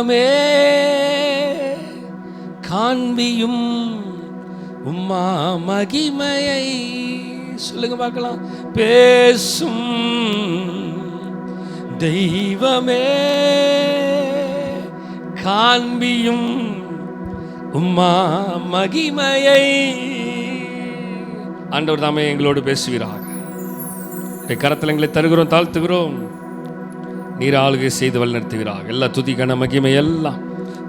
தெய்வமே காண்பியும் உம்மா மகிமையை. சொல்லுங்க பார்க்கலாம். பேசும் தெய்வமே காண்பியும் உம்மா மகிமையை. ஆண்டவர் தாமே எங்களோடு பேசுவீராக. கரத்தில் எங்களை தருகிறோம், தாழ்த்துகிறோம். நீர் ஆளுகை செய்து வழிநடத்துகிறார். எல்லா துதி கன மகிமை எல்லாம்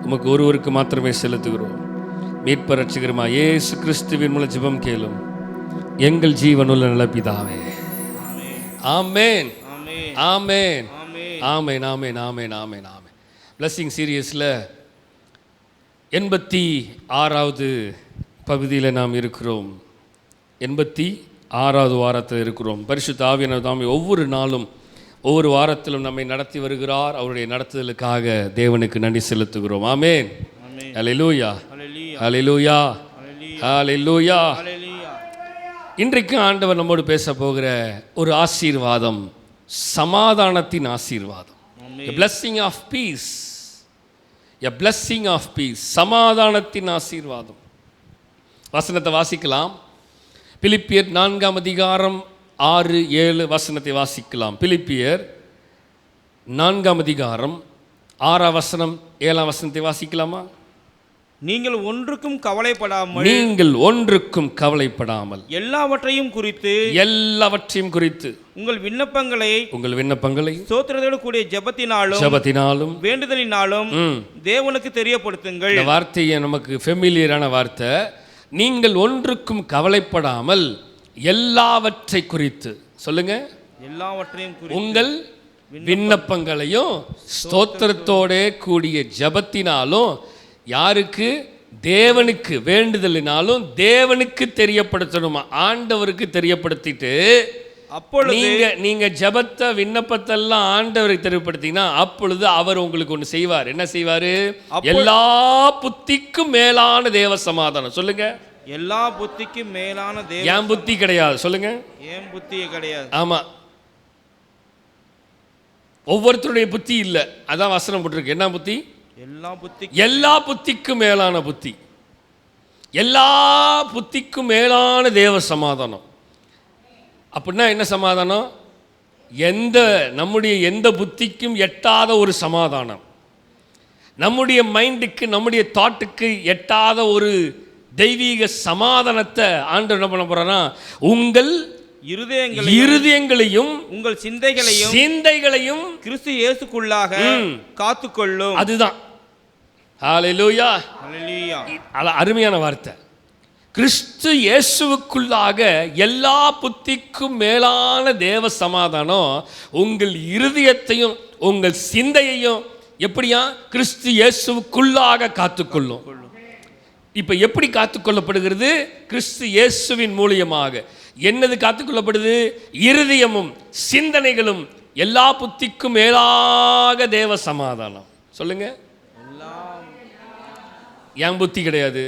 உமக்கு ஒருவருக்கு மாத்திரமே செலுத்துகிறோம். மீட்பர் ரட்சகருமா இயேசு கிறிஸ்துவின் மூலம் ஜெபம் கேளும் எங்கள் ஜீவனுள்ள நல்ல பிதாவே. ஆமென், ஆமென், ஆமென், ஆமென், ஆமென், ஆமென், ஆமென். பிளஸிங் சீரியஸில் 86வது பகுதியில் நாம் இருக்கிறோம். 86வது வாரத்தில் இருக்கிறோம். பரிசுத்த ஆவியானவர் தாமே ஒவ்வொரு நாளும் ஒவ்வொரு வாரத்திலும் நம்மை நடத்தி வருகிறார். அவருடைய நடத்துதலுக்காக தேவனுக்கு நன்றி செலுத்துகிறோம். ஆமென். அல்லேலூயா, அல்லேலூயா, அல்லேலூயா. இன்றைக்கு ஆண்டவர் நம்மோடு பேச போகிற ஒரு ஆசீர்வாதம் சமாதானத்தின் ஆசீர்வாதம். A blessing of peace. A blessing of peace. சமாதானத்தின் ஆசீர்வாதம். வசனத்தை வாசிக்கலாம். பிலிப்பியர் 4ஆம் அதிகாரம் 6-7 வசனத்தை வாசிக்கலாம். பிலிப்பியர் 4ஆம் அதிகாரம் 6ஆம் வசனம் 7ஆம் வசனத்தை வாசிக்கலாமா? நீங்கள் ஒன்றுக்கும் கவலைப்படாமல், நீங்கள் ஒன்றுக்கும் கவலைப்படாமல் எல்லாவற்றையும் குறித்து உங்கள் விண்ணப்பங்களை ஸ்தோத்திரத்தோடு கூடிய ஜெபத்தினாலும் வேண்டுதலினாலும் தேவனுக்கு தெரியப்படுத்துங்கள். இந்த வார்த்தையை நமக்கு ஃபெமிலியரான வார்த்தை. நீங்கள் ஒன்றுக்கும் கவலைப்படாமல் எல்லாவற்றை குறித்து சொல்லுங்க. எல்லாவற்றையும் குறித்து உங்கள் விண்ணப்பங்களையும் ஸ்தோத்திரத்தோட கூடிய ஜெபத்தினாலும் யாருக்கு? தேவனுக்கு. வேண்டுதலினாலும் தேவனுக்கு தெரியப்படுத்தணுமா? ஆண்டவருக்கு தெரியப்படுத்திட்டு அப்பொழுது நீங்க ஜெபத்தை விண்ணப்பத்தெல்லாம் ஆண்டவருக்கு தெரியப்படுத்தினா அப்பொழுது அவர் உங்களுக்கு ஒன்று செய்வார். என்ன செய்வாரு? எல்லா புத்திக்கும் மேலான தேவ சமாதானம். சொல்லுங்க. எல்லா புத்திக்கும் மேலான தேவ. என் புத்தி கிடையாது. சொல்லுங்க. என் புத்தி கிடையாது. ஆமா, ஒவ்வொருத்தருடைய புத்தி இல்ல. அதான் வசனம் போட்டிருக்கு. என்ன புத்தி? எல்லா புத்திக்கும் மேலான புத்தி. எல்லா புத்திக்கும் மேலான தேவ சமாதானம். அப்படின்னா என்ன சமாதானம்? நம்முடைய எந்த புத்திக்கும் எட்டாத ஒரு சமாதானம். நம்முடைய மைண்டுக்கு, நம்முடைய தாட்டுக்கு எட்டாத ஒரு தெய்வீக சமாதானத்தை ஆண்டவர் என்ன பண்ண போறானா? உங்கள் இருதயங்களையும் உங்கள் சிந்தைகளையும் கிறிஸ்து இயேசுக்குள்ளாக காத்துக்கொள்ளும். அதுதான். ஹல்லேலூயா, ஹல்லேலூயா. அருமையான வார்த்தை. கிறிஸ்து இயேசுவுக்குள்ளாக எல்லா புத்திக்கும் மேலான தேவ சமாதானம் உங்கள் இருதயத்தையும் உங்கள் சிந்தையையும் எப்படியா? கிறிஸ்து இயேசுவுக்குள்ளாக காத்துக்கொள்ளும். இப்ப எப்படி காத்துக்கொள்ளப்படுகிறது? கிறிஸ்து இயேசுவின் மூலியமாக. என்னது காத்துக்கொள்ளப்படுது? இருதயமும் சிந்தனைகளும் எல்லா புத்திக்கும் மேலாக தேவ சமாதானம். சொல்லுங்க. என் புத்தி கிடையாது.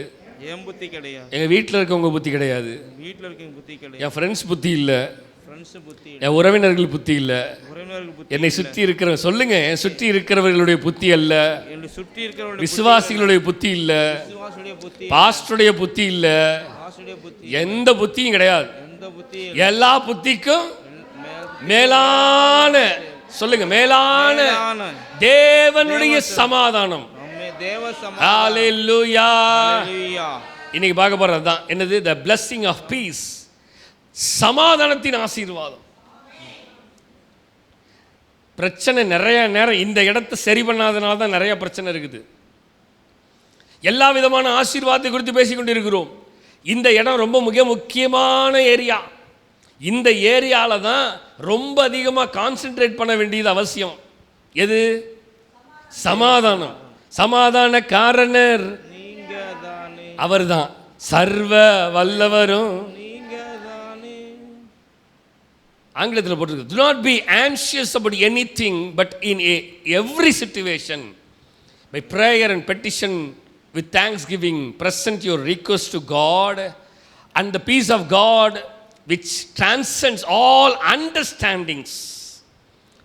என் புத்தி கிடையாது. எங்க வீட்டில் இருக்கவங்க புத்தி கிடையாது. வீட்டில் இருக்கவங்க புத்தி கிடையாது. என் ஃப்ரெண்ட்ஸ் புத்தி இல்லை. என் உறவினர்கள் புத்தி இல்லை. என்னை சுற்றி இருக்கிற சொல்லுங்க. என் சுற்றி இருக்கிறவர்களுடைய புத்தி அல்ல. விசுவாசிகளுடைய புத்தி இல்லை. பாஸ்டருடைய புத்தி இல்லை. எந்த புத்தியும் கிடையாது. எல்லா புத்திக்கும் மேலான, சொல்லுங்க, மேலான தேவனுடைய சமாதானம். ஹல்லேலூயா. இன்னைக்கு பார்க்க போறது தான் என்னது? the blessing of peace. சமாதானத்தின் ஆசீர்வாதம். பிரச்சனை நிறைய நேரம் இந்த இடத்தை சரி பண்ணாதனால தான் நிறைய பிரச்சனை இருக்குது. எல்லா விதமான ஆசீர்வாதத்தை குறித்து பேசிக்கொண்டு இருக்கிறோம். இந்த இடம் ரொம்ப மிக முக்கியமான ஏரியா. இந்த ஏரியாவில் தான் ரொம்ப அதிகமாக கான்சென்ட்ரேட் பண்ண வேண்டியது அவசியம். எது? சமாதானம். சமாதான காரணர் அவர்தான். சர்வ வல்லவரும் ஆங்கிலத்தில் போட்டிருக்கு. Do not be anxious about anything, but in every situation by prayer and petition with thanksgiving present your request to God, and the peace of God which transcends all understandings.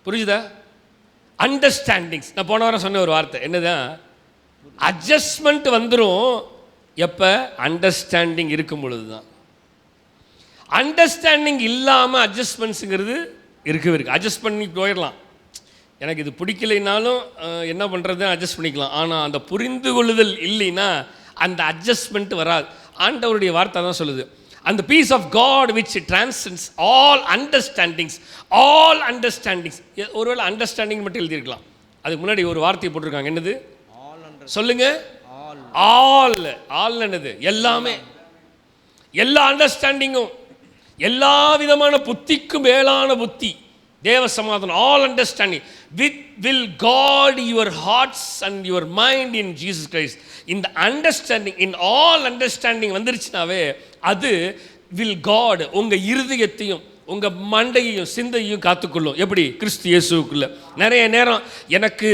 புரியுதா? அண்டர்ஸ்டாண்டிங்ஸ். நான் போன வாரம் சொன்ன ஒரு வார்த்தை என்னதான், adjustment வந்துடும் எப்போ அண்டர்ஸ்டாண்டிங் இருக்கும் பொழுது தான். அண்டர்ஸ்டாண்டிங் இல்லாமல் அட்ஜஸ்ட்மெண்ட்ஸுங்கிறது இருக்கவே இருக்குது. அட்ஜஸ்ட் பண்ணி போயிடலாம், எனக்கு இது பிடிக்கலைனாலும் என்ன பண்ணுறது அட்ஜஸ்ட் பண்ணிக்கலாம். ஆனால் அந்த புரிந்து கொள்ளுதல் இல்லைன்னா அந்த அட்ஜஸ்ட்மெண்ட் வராது. ஆண்டவருடைய வார்த்தை தான் சொல்லுது, அந்த peace of God which transcends all understandings. ஒருவேளை அண்டர்ஸ்டாண்டிங் மட்டும் எழுதியிருக்கலாம், அதுக்கு முன்னாடி ஒரு வார்த்தையை போட்டிருக்காங்க. என்னது சொல்லுங்க? ஆல் என்னது? எல்லாமே, எல்லா அண்டர்ஸ்டாண்டிங்கும், எல்லா விதமான புத்திக்கும் மேலான புத்தி தேவ சமாதானம். All understanding will guard your hearts and your mind in Jesus Christ. இந்த அண்டர்ஸ்டாண்டிங், இன் ஆல் அண்டர்ஸ்டாண்டிங் வந்துருச்சுனாவே அது will guard உங்க இருதயத்தையும் உங்க மண்டையையும் சிந்தையும் காத்துக்கொள்ளும். எப்படி? கிறிஸ்து இயேசுக்குள்ள. நிறைய நேரம் எனக்கு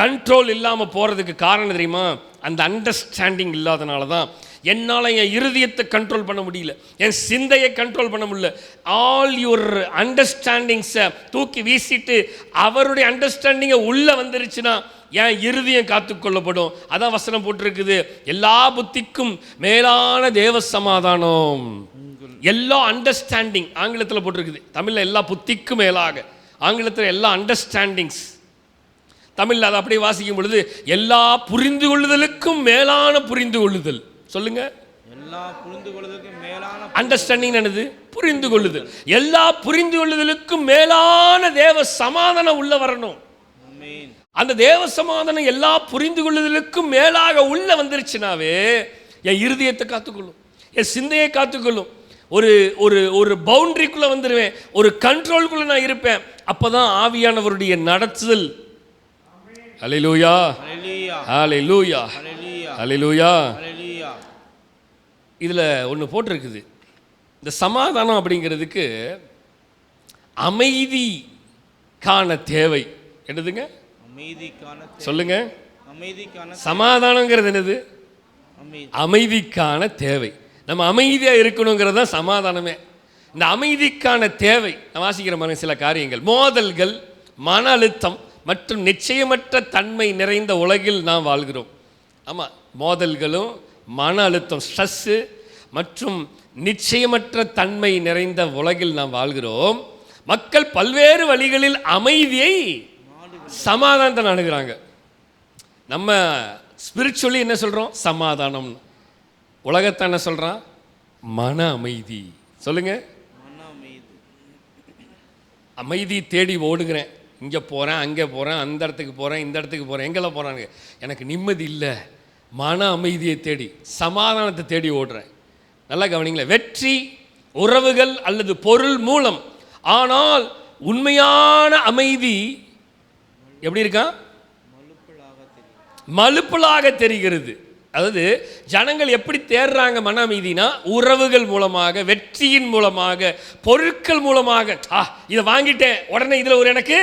கண்ட்ரோல் இல்லாமல் போகிறதுக்கு காரணம் தெரியுமா? அந்த அண்டர்ஸ்டாண்டிங் இல்லாதனால தான். என்னால் என் இருதயத்தை கண்ட்ரோல் பண்ண முடியல, என் சிந்தையை கண்ட்ரோல் பண்ண முடியல. ஆல் யுவர் அண்டர்ஸ்டாண்டிங்ஸை தூக்கி வீசிட்டு அவருடைய அண்டர்ஸ்டாண்டிங்கை உள்ளே வந்துருச்சுன்னா என் இருதயம் காத்துக்கொள்ளப்படும். அதான் வசனம் போட்டிருக்குது, எல்லா புத்திக்கும் மேலான தேவ சமாதானம். எல்லா அண்டர்ஸ்டாண்டிங் ஆங்கிலத்தில் போட்டிருக்குது, தமிழில் எல்லா புத்திக்கும் மேலாக, ஆங்கிலத்தில் எல்லா அண்டர்ஸ்டாண்டிங்ஸ். தமிழில் அதை அப்படியே வாசிக்கும் பொழுது எல்லா புரிந்து கொள்ளுதலுக்கும் மேலான புரிந்து கொள்ளுதல். சொல்லுங்க, எல்லா புரிந்து கொள்ளுதலுக்கும் மேலான. அண்டர்ஸ்டாண்டிங் என்னது? புரிந்து கொள்ளுதல். எல்லா புரிந்து கொள்ளுதலுக்கும் மேலான தேவ சமாதானம் உள்ள வரணும். அந்த தேவ சமாதானம் எல்லா புரிந்து கொள்ளுதலுக்கும் மேலாக உள்ள வந்துருச்சுனாவே என் இருதயத்தை காத்துக்கொள்ளும், என் சிந்தையை காத்துக்கொள்ளும். ஒரு ஒரு ஒரு பவுண்டரிக்குள்ள வந்துடுவேன், ஒரு கண்ட்ரோல்குள்ள நான் இருப்பேன். அப்பதான் ஆவியானவருடைய நடத்துதல். அல்லேலூயா, அல்லேலூயா, அல்லேலூயா. இதுல ஒன்று போட்டிருக்குது, இந்த சமாதானம் அப்படிங்கிறதுக்கு அமைதிக்கான தேவை. என்னதுங்க? சொல்லுங்க. சமாதானங்கிறது என்னது? அமைதிக்கான தேவை. நம்ம அமைதியாக இருக்கணுங்கிறது தான் சமாதானமே. இந்த அமைதிக்கான தேவை நான் வாசிக்கிற மாதிரி சில காரியங்கள், மோதல்கள், மன அழுத்தம் மற்றும் நிச்சயமற்ற தன்மை நிறைந்த உலகில் நாம் வாழ்கிறோம். ஆமாம், மோதல்களும் மன அழுத்தம், ஸ்ட்ரெஸ்ஸு மற்றும் நிச்சயமற்ற தன்மை நிறைந்த உலகில் நாம் வாழ்கிறோம். மக்கள் பல்வேறு வழிகளில் அமைதியை, சமாதானத்தை நாடுகிறாங்க. நம்ம ஸ்பிரிச்சுவலி என்ன சொல்கிறோம்? சமாதானம். உலகத்தை என்ன சொல்கிறான்? மன அமைதி. சொல்லுங்க, அமைதி தேடி ஓடுகிறேன், இங்கே போகிறேன், அங்கே போகிறேன், அந்த இடத்துக்கு போகிறேன், இந்த இடத்துக்கு போகிறேன், எங்கெல்லாம் போகிறானுங்க, எனக்கு நிம்மதி இல்லை. மன அமைதியை தேடி, சமாதானத்தை தேடி ஓடுறேன். நல்லா கவனிங்களேன். வெற்றி, உறவுகள் அல்லது பொருள் மூலம். ஆனால் உண்மையான அமைதி எப்படி இருக்கா? மலுப்பலாக தெரிகிறது. அதாவது ஜனங்கள் எப்படி தேடுறாங்க மன அமைதினா? உறவுகள் மூலமாக, வெற்றியின் மூலமாக, பொருட்கள் மூலமாக. இதை வாங்கிட்டேன், உடனே இதில் ஒரு எனக்கு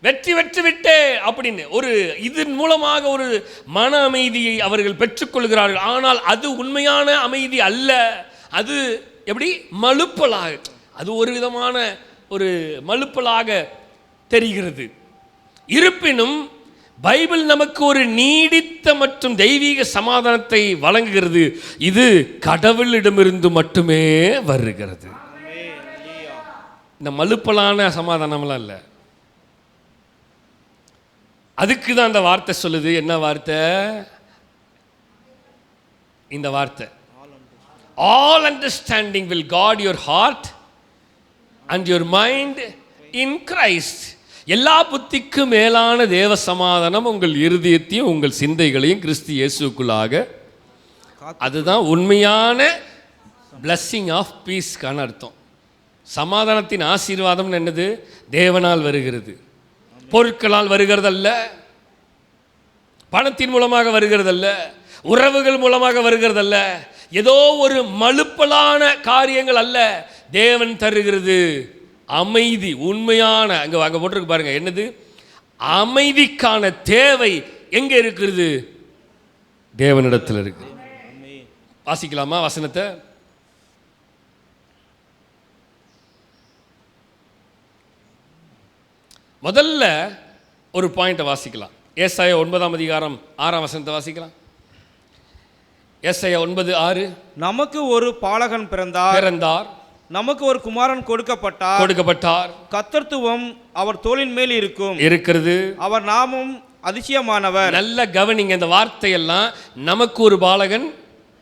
வெற்றி வெற்றி விட்டே அப்படின்னு ஒரு இதன் மூலமாக ஒரு மன அமைதியை அவர்கள் பெற்றுக்கொள்கிறார்கள். ஆனால் அது உண்மையான அமைதி அல்ல. அது எப்படி? மலுப்பலாக, அது ஒரு விதமான ஒரு மலுப்பலாக தெரிகிறது. இருப்பினும் பைபிள் நமக்கு ஒரு நீடித்த மற்றும் தெய்வீக சமாதானத்தை வழங்குகிறது. இது கடவுளிடமிருந்து மட்டுமே வருகிறது. இந்த மலுப்பலான சமாதானம்லாம் இல்லை. அதுக்கு தான் அந்த வார்த்தை சொல்லுது. என்ன வார்த்தை? இந்த வார்த்தை, all understanding will guard your heart and your mind in Christ. எல்லா புத்திக்கும் மேலான தேவ சமாதானம் உங்கள் இருதயத்தையும் உங்கள் சிந்தைகளையும் கிறிஸ்து இயேசுக்குள்ளாக. அதுதான் உண்மையான blessing of peace-க்கான அர்த்தம். சமாதானத்தின் ஆசீர்வாதம் என்னது? தேவனால் வருகிறது, பொருட்களால் வருகிறதல்ல, பணத்தின் மூலமாக வருகிறதல்ல, உறவுகள் மூலமாக வருகிறதல்ல, ஏதோ ஒரு மலுப்பலான காரியங்கள் அல்ல. தேவன் தருகிறது அமைதி. உண்மையான அங்கே போட்டிருக்கு பாருங்க, என்னது? அமைதிக்கான தேவை எங்கே இருக்கிறது? தேவனிடத்தில் இருக்கு. வாசிக்கலாமா வசனத்தை? முதல்ல ஒரு பாயிண்ட்டை வாசிக்கலாம். ஏசாயா 9:6 வாசிக்கலாம். ஏசாயா 9:6. நமக்கு ஒரு பாலகன் பிறந்தார், நமக்கு ஒரு குமாரன் கொடுக்கப்பட்டார். கர்த்தத்துவம் அவர் தோளின் மேல் இருக்கிறது. அவர் நாமம் அதிசயமானவர். நல்ல கவனிங்க, இந்த வார்த்தையெல்லாம் நமக்கு ஒரு பாலகன்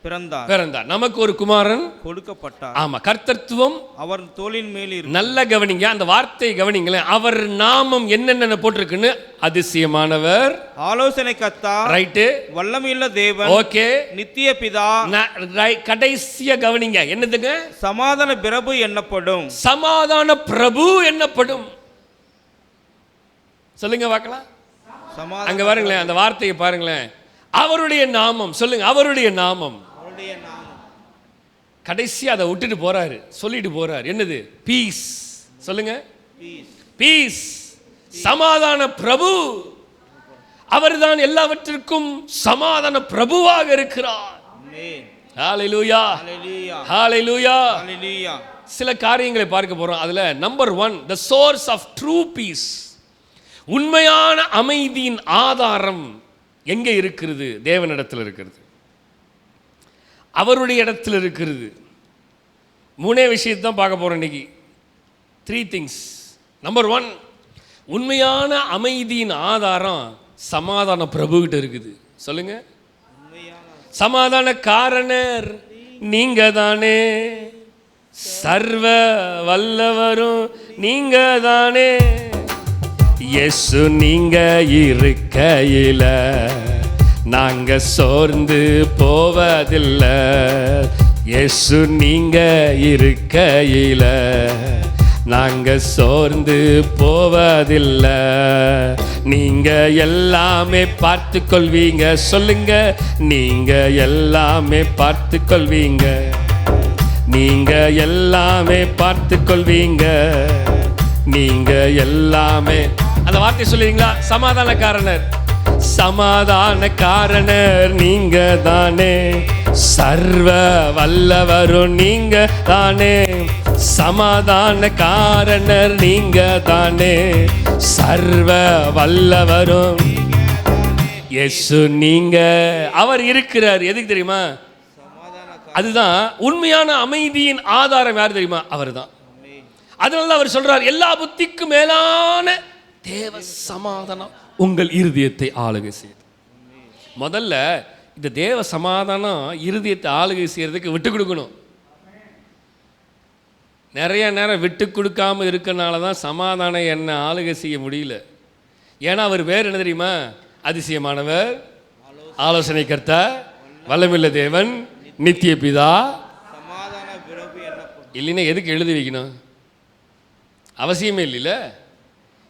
பிறந்தார், நமக்கு ஒரு குமாரன் கொடுக்கப்பட்டார். ஆமா, கர்த்தத்துவம் அவர் தோளின் மேல் இருக்கு. நல்ல கவனிங்க, அந்த வார்த்தையை கவனிங்களேன். அவர் நாமம் என்னென்ன போட்டிருக்குன்னு, அதிசயமானவர், ஆலோசனை கர்த்தா, ரைட்டு, வல்லமையுள்ள தேவன், ஓகே, நித்திய பிதா, கடைசியா கவனிங்க, என்னதுங்க, சமாதான பிரபு என்னப்படும். சமாதான பிரபு என்னப்படும். சொல்லுங்க பார்க்கலாம். அங்க பாருங்களேன், அந்த வார்த்தையை பாருங்களேன். அவருடைய நாமம் சொல்லுங்க, அவருடைய நாமம். கடைசி அதை விட்டுட்டு போறாரு, சொல்லிட்டு போறாரு. என்னது? பீஸ். சொல்லுங்க, பீஸ். சமாதான பிரபு. அவர்தான் எல்லாவற்றிற்கும் சமாதான பிரபுவாக இருக்கிறார். ஹalleluya, ஹalleluya. சில காரியங்களை பார்க்க போறோம். அதுல number 1, the source of true peace. உண்மையான அமைதியின் ஆதாரம் எங்கே இருக்கிறது? தேவனிடத்தில் இருக்கிறது, அவருடைய இடத்தில் இருக்கிறது. 3 விஷயத்தை தான் பார்க்க போறோம் இன்னைக்கு. 3 things. நம்பர் 1, உண்மையான அமைதியின் ஆதாரம் சமாதான பிரபுகிட்ட இருக்குது. சொல்லுங்க, சமாதான காரணர் நீங்க தானே, சர்வ வல்லவரும் நீங்க தானே. இயேசு நீங்க இருக்கையில நாங்க சோர்ந்து போவதில்லை. இயேசு நீங்க இருக்கையில நாங்க சோர்ந்து போவதில்லை. நீங்க எல்லாமே பார்த்து கொள்வீங்க. சொல்லுங்க, நீங்க எல்லாமே பார்த்து கொள்வீங்க. நீங்க எல்லாமே பார்த்து கொள்வீங்க. நீங்க எல்லாமே, அந்த வார்த்தை சொல்லுவீங்களா? சமாதான காரணர், சமாதான காரணர் நீங்க தானே, சர்வ வல்லவரும் நீங்க தானே. சமாதான காரணர் நீங்க தானே, சர்வ வல்லவரும். இயேசு நீங்க, அவர் இருக்கிறார். எதுக்கு தெரியுமா? அதுதான் உண்மையான அமைதியின் ஆதாரம். யார் தெரியுமா? அவர் தான். அதனால அவர் சொல்றார், எல்லா புத்திக்கும் மேலான தேவ சமாதானம் உங்கள் இருதயத்தை ஆளுகை செய்யுது. முதல்ல இந்த தேவ சமாதானம் இருதயத்தை ஆளுகை செய்யறதுக்கு விட்டு கொடுக்கணும். நிறைய நேரம் விட்டு கொடுக்காம இருக்கனால தான் சமாதானம் என்ன ஆளுகை செய்ய முடியல. ஏன்னா அவர் பேர் என்ன தெரியுமா? அதிசயமானவர், ஆலோசனை கர்த்தா, வல்லமையுள்ள தேவன், நித்திய பிதா. இல்லைன்னா எதுக்கு எழுதி வைக்கணும்? அவசியமே இல்லைல்ல.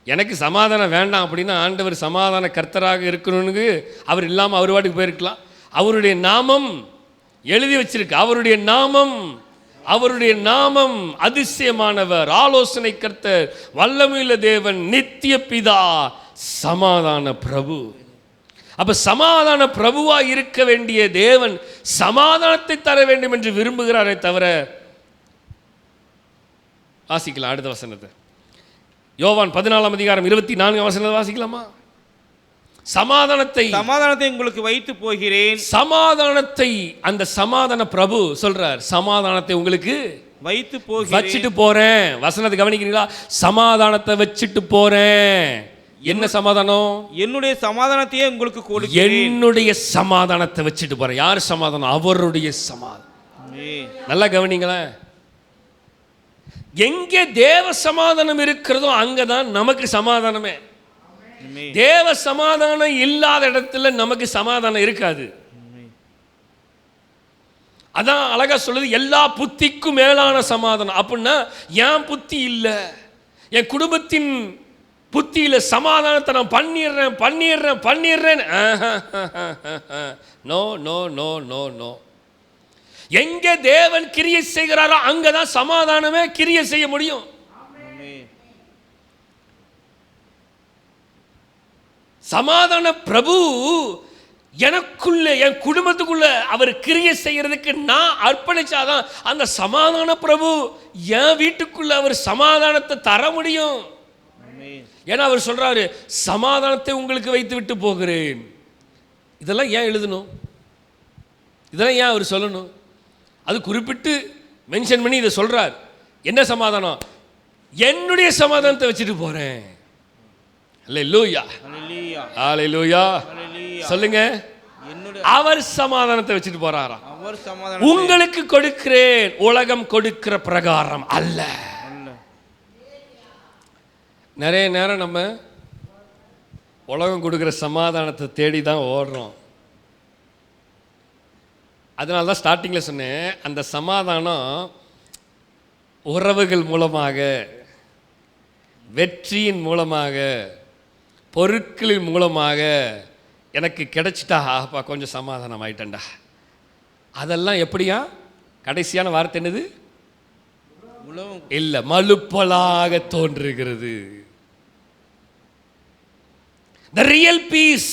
எனக்கு சமாதானம் வேண்டாம் அப்படின்னா ஆண்டவர் சமாதான கர்த்தராக இருக்கணும்னு அவர் இல்லாமல் அவர் வாட்டுக்கு போயிருக்கலாம். அவருடைய நாமம் எழுதி வச்சிருக்கு. அவருடைய நாமம், அவருடைய நாமம் அதிசயமானவர், ஆலோசனை கர்த்தர், வல்லமையுள்ள தேவன், நித்திய பிதா, சமாதான பிரபு. அப்ப சமாதான பிரபுவா இருக்க வேண்டிய தேவன் சமாதானத்தை தர வேண்டும் என்று விரும்புகிறாரே தவிர. வாசிக்கலாம் அடுத்த வசனத்தை. யோவான் 14:24 வாசிக்கலாமா? சமாதானத்தை உங்களுக்கு வைத்து போகிறேன். சமாதானத்தை அந்த சமாதான பிரபு சொல்றார், சமாதானத்தை உங்களுக்கு வைத்து போகிறேன், வச்சிட்டு போறேன். வசனத்தை கவனிக்கிறீங்களா? சமாதானத்தை வச்சிட்டு போறேன். என்ன சமாதானம்? என்னுடைய சமாதானத்தையே உங்களுக்கு கொடுக்கிறேன். என்னுடைய சமாதானத்தை வச்சிட்டு போறேன். யார் சமாதானம்? அவருடைய சமாதானம். நல்லா கவனிங்களேன். எங்கே தேவ சமாதானம் இருக்கிறதோ அங்கதான் நமக்கு சமாதானமே. தேவ சமாதானம் இல்லாத இடத்துல நமக்கு சமாதானம் இருக்காது. அதான் அழகா சொல்லுது, எல்லா புத்திக்கும் மேலான சமாதானம். அப்படின்னா என் புத்தி இல்லை, என் குடும்பத்தின் புத்தியில சமாதானத்தை நான் பண்ணிடுறேன். No no no no no. எங்கே தேவன் கிரியை செய்கிறாரோ அங்கதான் சமாதானமே கிரியை செய்ய முடியும். சமாதான பிரபு எனக்குள்ள, என் குடும்பத்துக்குள்ள அவர் கிரியை செய்யறதுக்கு நான் அர்ப்பணிச்சாதான் அந்த சமாதான பிரபு என் வீட்டுக்குள்ள அவர் சமாதானத்தை தர முடியும். ஏன்னா அவர் சொல்றாரு, சமாதானத்தை உங்களுக்கு வைத்து விட்டு போகிறேன். இதெல்லாம் ஏன் எழுதணும்? இதெல்லாம் ஏன் அவர் சொல்லணும்? அது குறிப்பிட்டு மென்ஷன் பண்ணி இதை சொல்றார். என்ன சமாதானம்? என்னுடைய சமாதானத்தை வச்சுட்டு போறேன். அல்லேலூயா, அல்லேலூயா. சொல்லுங்க, அவர் சமாதானத்தை வச்சுட்டு போறாராம். உங்களுக்கு கொடுக்கிறேன், உலகம் கொடுக்கிற பிரகாரம் அல்ல. நிறைய நேரம் நம்ம உலகம் கொடுக்கிற சமாதானத்தை தேடி தான் ஓடுறோம். அதனால தான் ஸ்டார்டிங்கில் சொன்னேன், அந்த சமாதானம் உறவுகள் மூலமாக, வெற்றியின் மூலமாக, பொருட்களின் மூலமாக எனக்கு கிடைச்சிட்டா அப்பா கொஞ்சம் சமாதானம் ஆயிட்டேன்டா. அதெல்லாம் எப்படியா? கடைசியான வார்த்தை என்னது? இல்லை, மலுப்பலாக தோன்றுகிறது. The real peace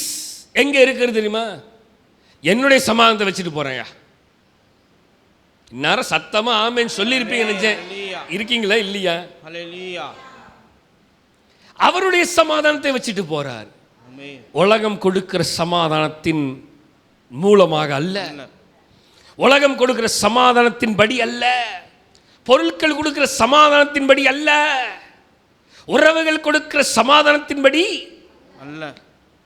எங்க இருக்கிறது தெரியுமா? என்னுடைய சமாதானத்தை வச்சுட்டு போறேன். இந்நேரம் சத்தமா ஆமென் சொல்லியிருப்பீங்க நினைச்சேன். இருக்கீங்களா இல்லையா? அவருடைய சமாதானத்தை வச்சுட்டு போறார். உலகம் கொடுக்கிற சமாதானத்தின் மூலமாக அல்ல, உலகம் கொடுக்கிற சமாதானத்தின் படி அல்ல, பொருட்கள் கொடுக்கிற சமாதானத்தின் படி அல்ல, உறவுகள் கொடுக்கிற சமாதானத்தின் படி அல்ல,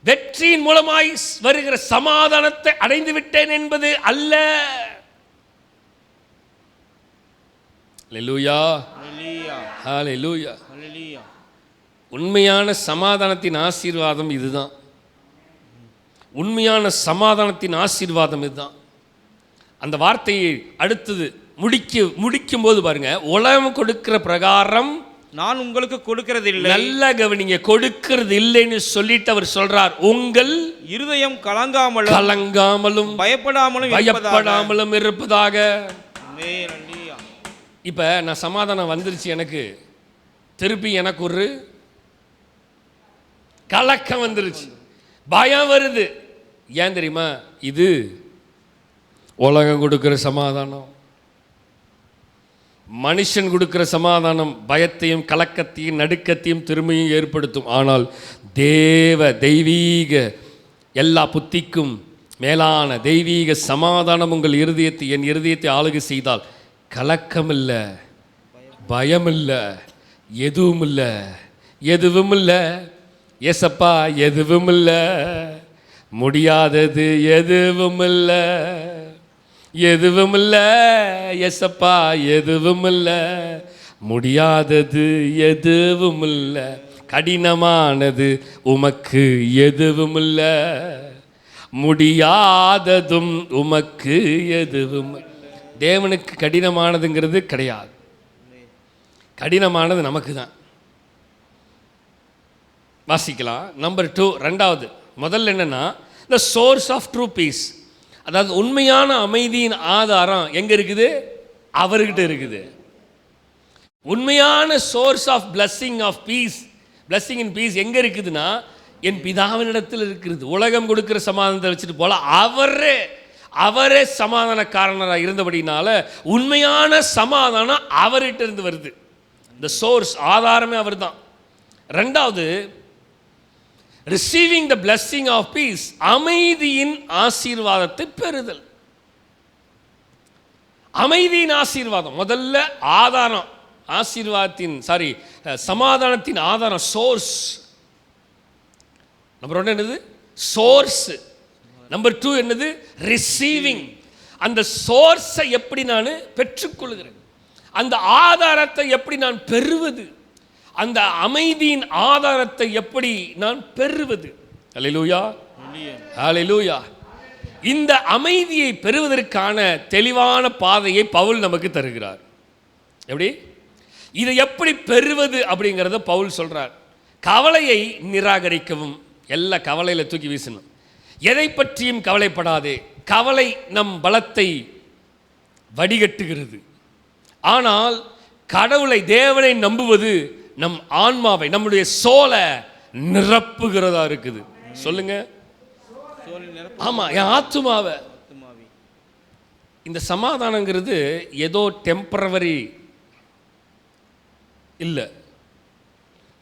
வெற்றியின் மூலமாய் வருகிற சமாதானத்தை அடைந்து விட்டேன் என்பது அல்ல. அல்லேலூயா, அல்லேலூயா. உண்மையான சமாதானத்தின் ஆசீர்வாதம் இதுதான். உண்மையான சமாதானத்தின் ஆசீர்வாதம் இதுதான். அந்த வார்த்தையை அடுத்தது முடிக்கும் போது பாருங்க, உலகம் கொடுக்கிற பிரகாரம் நான் உங்களுக்கு கொடுக்கிறது இல்லை. நல்ல கவனிங்க, கொடுக்கிறது இல்லைன்னு சொல்லிட்டு அவர் சொல்றார், உங்கள் இருதயம் கலங்காமலும் பயப்படாமலும் இருப்பதாக. இப்ப நான் சமாதானம் வந்துருச்சு, எனக்கு திருப்பி எனக்கு ஒரு கலக்கம் வந்துருச்சு, பயம் வருது. ஏன் தெரியுமா? இது உலகம் கொடுக்கிற சமாதானம். மனுஷன் கொடுக்கிற சமாதானம் பயத்தையும் கலக்கத்தையும் நடுக்கத்தையும் திரும்பியும் ஏற்படுத்தும். ஆனால் தெய்வீக எல்லா புத்திக்கும் மேலான தெய்வீக சமாதானம் உங்கள் இருதயத்தை, என் இருதயத்தை ஆளுகை செய்தால் கலக்கம் இல்லை, பயம் இல்லை, எதுவும் இல்லை, எதுவும் இல்லை. ஏசப்பா, எதுவும் இல்லை, முடியாதது எதுவும் இல்லை, எதுவும் இல்லை. ஏசப்பா, எதுவும் இல்லை, முடியாதது எதுவும் இல்லை, கடினமானது உமக்கு எதுவும் இல்லை, முடியாததும் உமக்கு எதுவும். தேவனுக்கு கடினமானதுங்கிறது கிடையாது, கடினமானது நமக்கு தான். வாசிக்கலாம். நம்பர் 2, ரெண்டாவது. முதல்ல என்னன்னா, the source of true peace, அதாவது உண்மையான அமைதியின் ஆதாரம் எங்க இருக்குது? அவர்கிட்ட இருக்குது. உண்மையான source of blessing of peace, blessing in peace எங்க இருக்குதுன்னா, என் பிதாவினிடத்தில் இருக்கிறது. உலகம் கொடுக்கிற சமாதானத்தை வச்சுட்டு போல அவரே சமாதான காரணராக இருந்தபடினால உண்மையான சமாதானம் அவர்கிட்ட இருந்து வருது. இந்த சோர்ஸ், ஆதாரமே அவர் தான். ரெண்டாவது, receiving the blessing of peace, அமைதியின் ஆசீர்வாதத்தை பெறுதல். அமைதியின் ஆசீர்வாதம் முதல்ல ஆதாரம், ஆசீர்வாதத்தின் சமாதானத்தின் ஆதாரம் சோர்ஸ். நம்பர் 1 என்னது? சோர்ஸ். நம்பர் 2 என்னது? ரிசீவிங். அந்த சோர்ஸை எப்படி நான் பெற்றுக்கொள்கிறேன், அந்த ஆதாரத்தை எப்படி நான் பெறுவது, அந்த அமைதியின் ஆதாரத்தை எப்படி நான் பெறுவது. அல்லேலூயா, அல்லேலூயா. இந்த அமைதியை பெறுவதற்கான தெளிவான பாதையை பவுல் நமக்கு தருகிறார். எப்படி இதை எப்படி பெறுவது அப்படிங்கிறத பவுல் சொல்றார். கவலையை நிராகரிக்கவும், எல்லா கவலையில தூக்கி வீசணும். எதை பற்றியும் கவலைப்படாதே. கவலை நம் பலத்தை வடிகட்டுகிறது. ஆனால் கடவுளை, தேவனை நம்புவது நம் ஆன்மாவை, நம்முடைய சோலை நிரப்புகிறதா இருக்குது. சொல்லுங்க. ஆமா, என் ஆத்துமாவை. இந்த சமாதானங்கிறது ஏதோ டெம்பரவரி இல்லை.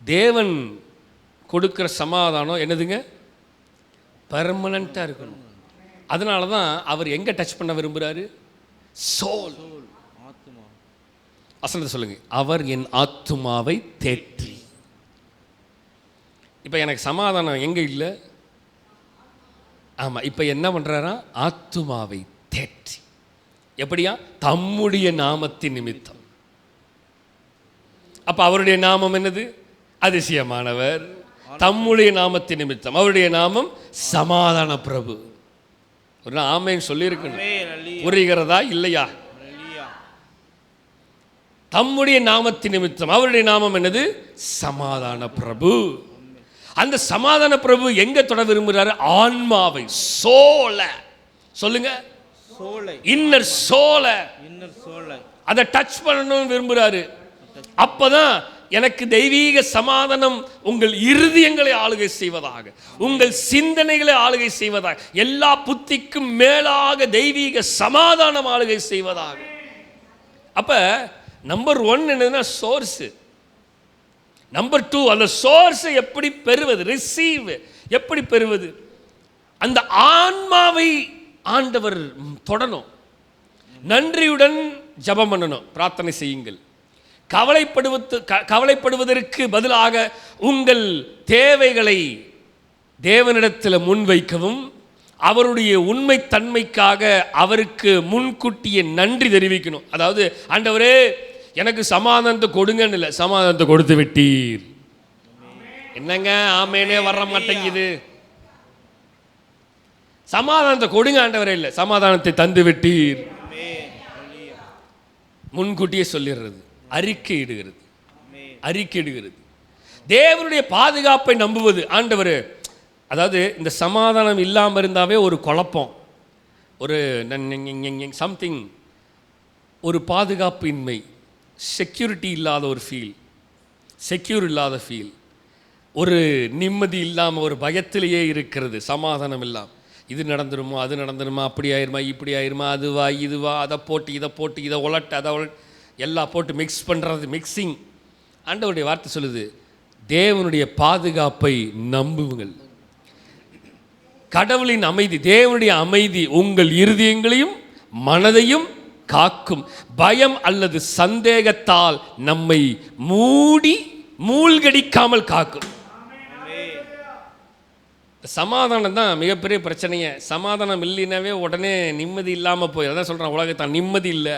தேவன் கொடுக்குற சமாதானம் என்னதுங்க? பெர்மனண்ட்டாக இருக்கணும். அதனால தான் அவர் எங்கே டச் பண்ண விரும்புகிறாரு? சோல். வசனத்தை சொல்லுங்க. அவர் என் ஆத்துமாவை தேற்றி. இப்போ எனக்கு சமாதானம் எங்கே இல்லை? ஆமாம், இப்போ என்ன பண்ணுறாரா? ஆத்துமாவை தேற்றி. எப்படியா? தம்முடைய நாமத்தின் நிமித்தம். அப்போ அவருடைய நாமம் என்னது? அதிசயமானவர். தம்முடைய நாமத்தின் நிமித்தம். அவருடைய நாமம் சமாதான பிரபு. ஒரு ஆமேன்னு சொல்லியிருக்கணும். புரிகிறதா இல்லையா? தம்முடைய நாமத்தின் நிமித்தம். அவருடைய நாமம் என்னது? சமாதான பிரபு. அந்த சமாதான பிரபு எங்க தொட விரும்புகிறாரு? ஆன்மாவை, சோல. சொல்லுங்க, இன்னர் சோல. அதை டச் பண்ணணும்னு விரும்புகிறாரு. அப்பதான் எனக்கு தெய்வீக சமாதானம் உங்கள் இருதயங்களை ஆளுகை செய்வதாக, உங்கள் சிந்தனைகளை ஆளுகை செய்வதாக, எல்லா புத்திக்கும் மேலாக தெய்வீக சமாதானம் ஆளுகை செய்வதாக. அப்ப நம்பர் 1 என்னதுன்னா சோர்ஸ். நம்பர் 2 அந்த சோர்ஸை எப்படி பெறுவது? ரிசீவ் எப்படி பெறுவது? அந்த ஆன்மாவை ஆண்டவர் தொடணும். நன்றியுடன் ஜெபம் பண்ணணும், பிரார்த்தனை செய்யுங்கள். கவலைப்படுவதற்கு பதிலாக உங்கள் தேவைகளை தேவனிடத்தில் முன்வைக்கவும், அவருடைய உண்மை தன்மைக்காக அவருக்கு முன்கூட்டிய நன்றி தெரிவிக்கணும். அதாவது, ஆண்டவரே எனக்கு சமாதானத்தை கொடுங்கன்னு இல்லை, சமாதானத்தை கொடுத்து விட்டீர். என்னங்க ஆமேனே வர மாட்டேங்குது? சமாதானத்தை கொடுங்க ஆண்டவரே, இல்லை சமாதானத்தை தந்து விட்டீர். முன்கூட்டியே சொல்லிடுறது, அறிக்கையிடுகிறது. தேவனுடைய பாதுகாப்பை நம்புவது. ஆண்டவர், அதாவது இந்த சமாதானம் இல்லாமல் இருந்தாவே ஒரு குழப்பம், ஒரு சம்திங், ஒரு பாதுகாப்பு இன்மை, செக்யூரிட்டி இல்லாத ஒரு ஃபீல், செக்யூர் இல்லாத ஃபீல், ஒரு நிம்மதி இல்லாமல் ஒரு பயத்திலேயே இருக்கிறது. சமாதானம் இல்லாமல் இது நடந்துருமோ, அது நடந்துருமா, அப்படி ஆயிருமா, இப்படி ஆயிருமா, அதுவா இதுவா, அதை போட்டு இதை உலட்டு, அதை எல்லாம் போட்டு மிக்ஸ் பண்ணுறது, மிக்சிங். ஆண்டவருடைய வார்த்தை சொல்லுது, தேவனுடைய பாதுகாப்பை நம்புங்கள். கடவுளின் அமைதி, தேவனுடைய அமைதி உங்கள் இருதயங்களையும் மனதையும் காக்கும். பயம் அல்லது சந்தேகத்தால் நம்மை மூழ்கடிக்காமல் காக்கும். சமாதானம் தான் மிகப்பெரிய பிரச்சனையே. சமாதானம் இல்லைனாவே உடனே நிம்மதி இல்லாமல் போய், அதான் சொல்கிறேன், உலகத்தான் நிம்மதி இல்லை,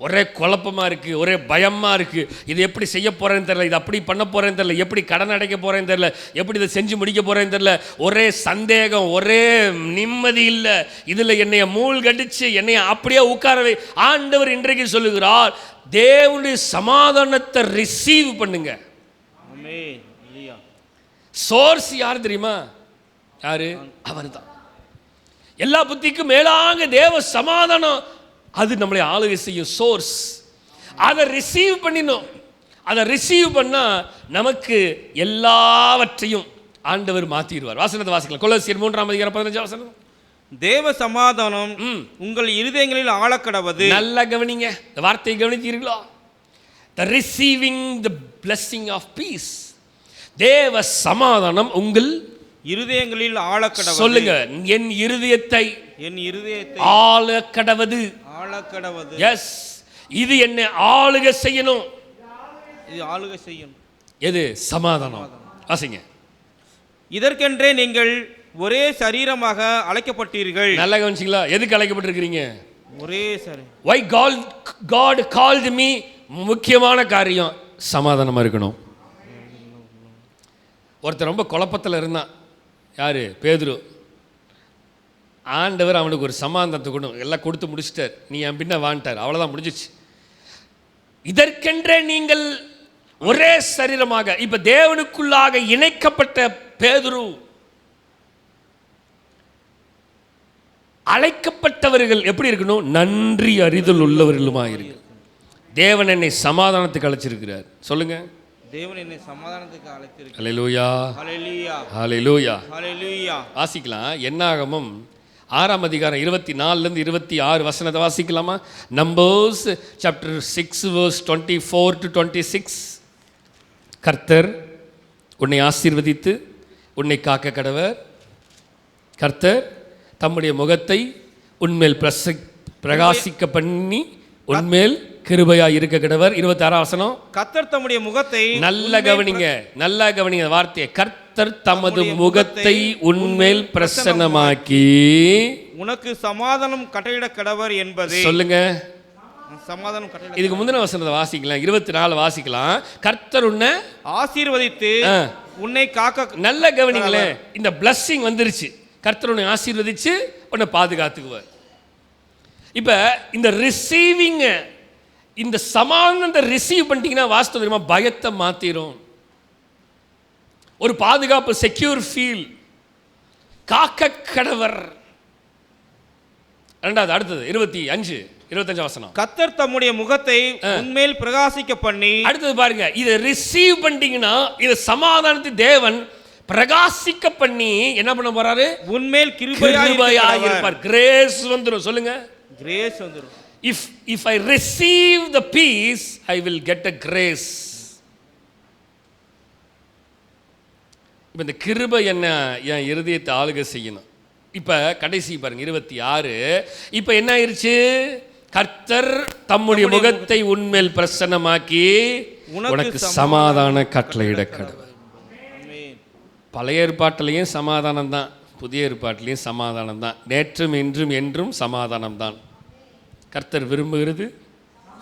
ஒரே குழப்பமாக இருக்குது, ஒரே பயமாக இருக்குது. இது எப்படி செய்ய போகிறேன்னு தெரில, இது அப்படி பண்ண போகிறேன்னு தெரில, எப்படி கடன் அடைக்க போகிறேன்னு தெரில, எப்படி இதை செஞ்சு முடிக்க போகிறேன்னு தெரில, ஒரே சந்தேகம், ஒரே நிம்மதி இல்லை. இதில் என்னைய மூழ்கடிச்சு என்னைய அப்படியே உட்காரவே. ஆண்டவர் இன்றைக்கு சொல்லுகிறார், தேவனுடைய சமாதானத்தை ரிசீவ் பண்ணுங்க. சோர்ஸ் யார் தெரியுமா? யாரு? அவர் தான். எல்லா புத்திக்கும் மேலாக தேவ சமாதானம், அது நம்மளை ஆளுகை செய்யும் சோர்ஸ். அதை ரிசீவ் பண்ணினோம். அதை ரிசீவ் பண்ணா நமக்கு எல்லாவற்றையும் ஆண்டவர் மாத்திடுவார். வசனத்தை வாசிக்கலாம். கொலோசியர் 3:15 வசனம். தேவ சமாதானம் உங்கள் இருதயங்களில் ஆழக்கடவது. நல்ல கவனிங்க, இந்த வார்த்தையை கவனித்தீர்களா? The receiving the blessing of peace. தேவ சமாதானம் உங்கள் இருதயங்களில் ஆழக்கடவது. சொல்லுங்க, என் இருதயத்தை ஆழக்கடவது. எஸ், இது என்ன ஆளுகை செய்யணும், இது ஆளுகை செய்யும். எது? சமாதானம். வாசிங்க. இதற்கென்றே நீங்கள் ஒரே சரீரமாக அழைக்கப்பட்டீர்கள். நல்லா கவனிச்சீங்களா? எதுக்கு அழைக்கப்பட்டிருக்கிறீங்க? ஒரே சரீரம். Why God called me? முக்கியமான காரியம் சமாதானமா இருக்கணும். ஒருத்தர் ரொம்ப குழப்பத்தில் இருந்தான். யாரு? பேதுரு. ஆண்டவர் அவனுக்கு ஒரு சமாதானத்தை கொண்டு எல்லாம் கொடுத்து முடிச்சிட்டார். நீ என் பின்ன வாண்டார், அவ்வளோதான், முடிஞ்சிச்சு. இதற்கென்றே நீங்கள் ஒரே சரீரமாக, இப்ப தேவனுக்குள்ளாக இணைக்கப்பட்ட பேதுரு, அழைக்கப்பட்டவர்கள் எப்படி இருக்கணும்? நன்றி அறிதல் உள்ளவர்களுமாக இருக்கு. தேவன் என்னை சமாதானத்துக்கு அழைச்சிருக்கிறார். சொல்லுங்க, தேவன் என்னை சமாதானத்துக்கு அழைத்திருக்கிறார். ஹல்லேலூயா, ஹல்லேலூயா, ஹல்லேலூயா, ஹல்லேலூயா. வாசிக்கலாம். என்னாகமம் 6 அதிகாரம் 24 26 வசனத்தை வாசிக்கலாமா? Numbers chapter 6 verse 24 to 26. கர்த்தர் உன்னை ஆசீர்வதித்து உன்னை காக்க கடவர். கர்த்தர் தம்முடைய முகத்தை உன்மேல் பிரகாசிக்க பண்ணி உன்மேல் கிருபையாய் இருக்க கடவர். 26 வசனம். கர்த்தர் தம்முடைய முகத்தை, நல்ல கவனிங்க, நல்ல கவனிங்க வார்த்தையை. கர்த்தர் தமது முகத்தை உன்மேல் பிரசன்னமாக்கி உனக்கு சமாதானம் கட்டளையிட கடவர் என்பது. சொல்லுங்க, சமாதானம் கட்டளை. இதுக்கு முந்தின வசனத்தை வாசிக்கலாம், 24 வாசிக்கலாம். கர்த்தர் உன்னை ஆசீர்வதித்து உன்னை காக்க. நல்ல கவனிங்களேன், இந்த பிளஸ்ஸிங் வந்துருச்சு. கர்த்தர் உன்னை ஆசீர்வதிச்சு உன்னை பாதுகாத்துக்குவார். இப்ப இந்த ரிசீவிங், இந்த சமாதானத்தை ரிசீவ் பண்ணிட்டீங்கன்னா வாஸ்தவம் தெரியுமா, பயத்தை மாத்திரும். ஒரு பாதுகாப்பு, செக்யூர் ஃபீல். காக்க கடவர். ரெண்டாவது, அடுத்தது 25 வசனம். கர்த்தர் தம்முடைய முகத்தை உன்மேல் பிரகாசிக்க பண்ணி. அடுத்தது பாருங்க, இதை ரிசீவ் பண்ணிட்டீங்கன்னா இது சமாதானத்தை தேவன் பிரகாசிக்க பண்ணி என்ன பண்ண போறாரு, உன்மேல் கிருபையாய் இருப்பார். கிரேஸ் வந்துரும். சொல்லுங்க, கிரேஸ் வந்துரும். If I receive the peace, I will get a grace. இப்ப இந்த கிருபை என்ன என் இருதயத்தை ஆளுகை செய்யணும். இப்ப கடைசி பாருங்க 26. இப்ப என்ன ஆயிருச்சு, கர்த்தர் தம்முடைய முகத்தை உன்மேல் பிரசன்னமாக்கி உனக்கு சமாதான கட்டளையிட கடவர். பழைய ஏற்பாட்டிலையும் சமாதானம் தான், புதிய ஏற்பாட்டிலையும் சமாதானம் தான். நேற்றும் இன்றும் என்றும் சமாதானம் தான். கர்த்தர் விரும்புகிறது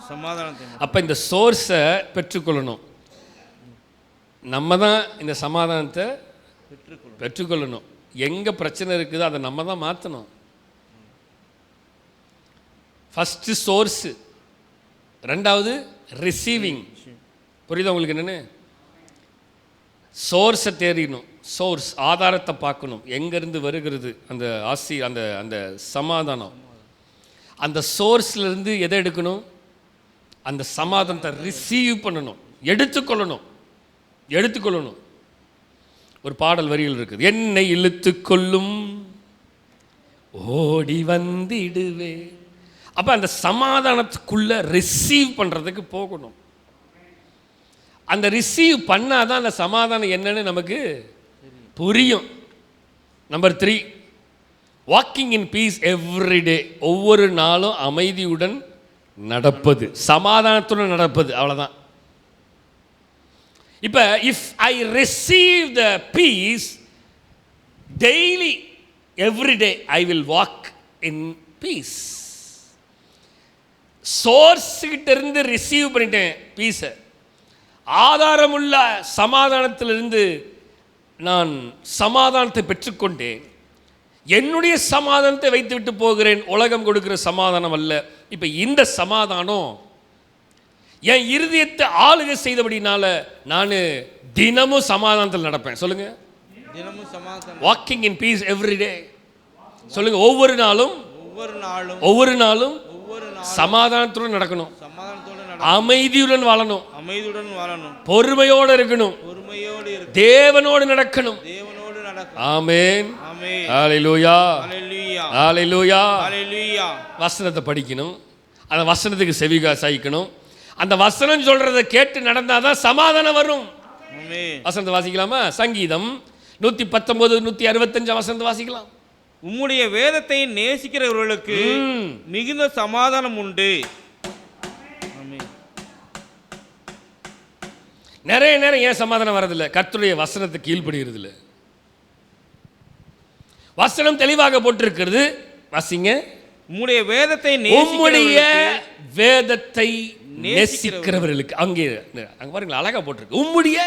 சமாதானத்தை. அப்போ இந்த சோர்ஸை பெற்றுக்கொள்ளணும். நம்ம தான் இந்த சமாதானத்தை பெற்றுக்கொள்ளணும். எங்கே பிரச்சனை இருக்குதோ அதை நம்ம தான் மாற்றணும். ஃபஸ்ட்டு சோர்ஸு, ரெண்டாவது ரிசீவிங். புரியுதா உங்களுக்கு என்னென்னு? சோர்ஸை தேடிடணும். சோர்ஸ், ஆதாரத்தை பார்க்கணும். எங்கேருந்து வருகிறது அந்த அந்த அந்த சமாதானம்? அந்த சோர்ஸ்லேருந்து எதை எடுக்கணும்? அந்த சமாதானத்தை ரிசீவ் பண்ணணும், எடுத்துக்கொள்ளணும். ஒரு பாடல் வரிகள் இருக்குது, என்னை இழுத்து கொள்ளும் ஓடி வந்திடுவே. அப்போ அந்த சமாதானத்துக்குள்ள ரிசீவ் பண்ணுறதுக்கு போகணும். அந்த ரிசீவ் பண்ணாதான் அந்த சமாதானம் என்னன்னு நமக்கு புரியும். Number 3, walking in peace everyday. ஒவ்வொரு நாளும் அமைதியுடன் நடப்பது, சமாதானத்துடன் நடப்பது, அவ்வளோதான். இப்போ if I receive the peace daily everyday, I will walk in peace. சோர்ஸ்கிட்ட இருந்து ரிசீவ் பண்ணிட்டேன் பீஸை, ஆதாரமுள்ள சமாதானத்திலிருந்து நான் சமாதானத்தை பெற்றுக்கொண்டேன். என்னுடைய சமாதானத்தை வைத்துவிட்டு போகிறேன். உலகம் கொடுக்கிற சமாதானம் அல்ல. இப்போ இந்த சமாதானம் என் இருதயத்தை ஆளுகை செய்தபடினால நான் தினமும் சமாதானத்தில் நடப்பேன். சொல்லுங்க, தினமும் சமாதானம். Walking in peace everyday. சொல்லுங்க, ஒவ்வொரு நாளும் சமாதானத்துடன் நடக்கணும், அமைதியுடன் வாழணும், பொறுமையோடு இருக்கணும், தேவனோடு நடக்கணும். ஆமென். ஹல்லேலூயா, ஹல்லேலூயா. வசனத்தை படிக்கணும், அந்த வசனத்துக்கு செவிகா சாய்க்கணும். அந்த வசனம் சொல்றதை கேட்டு நடந்தாதான் சமாதானம் வரும். வசனத்தை வாசிக்கலாமா? சங்கீதம் 119 165 வசனத்தை வாசிக்கலாம். உம்முடைய வேதத்தை நேசிக்கிறவர்களுக்கு மிகுந்த சமாதானம் உண்டு. நிறைய நேரம் ஏன் சமாதானம் வரதில்லை? கர்த்தருடைய வசனத்தை கீழ்ப்படுகிறது இல்லை. வசனம் தெளிவாக போட்டிருக்கிறது, வாசிங்க. உம்முடைய வேதத்தை நேசிக்கிறவர்களுக்கு. அங்கே பாருங்களா, அழகா போட்டிருக்கு. உம்முடைய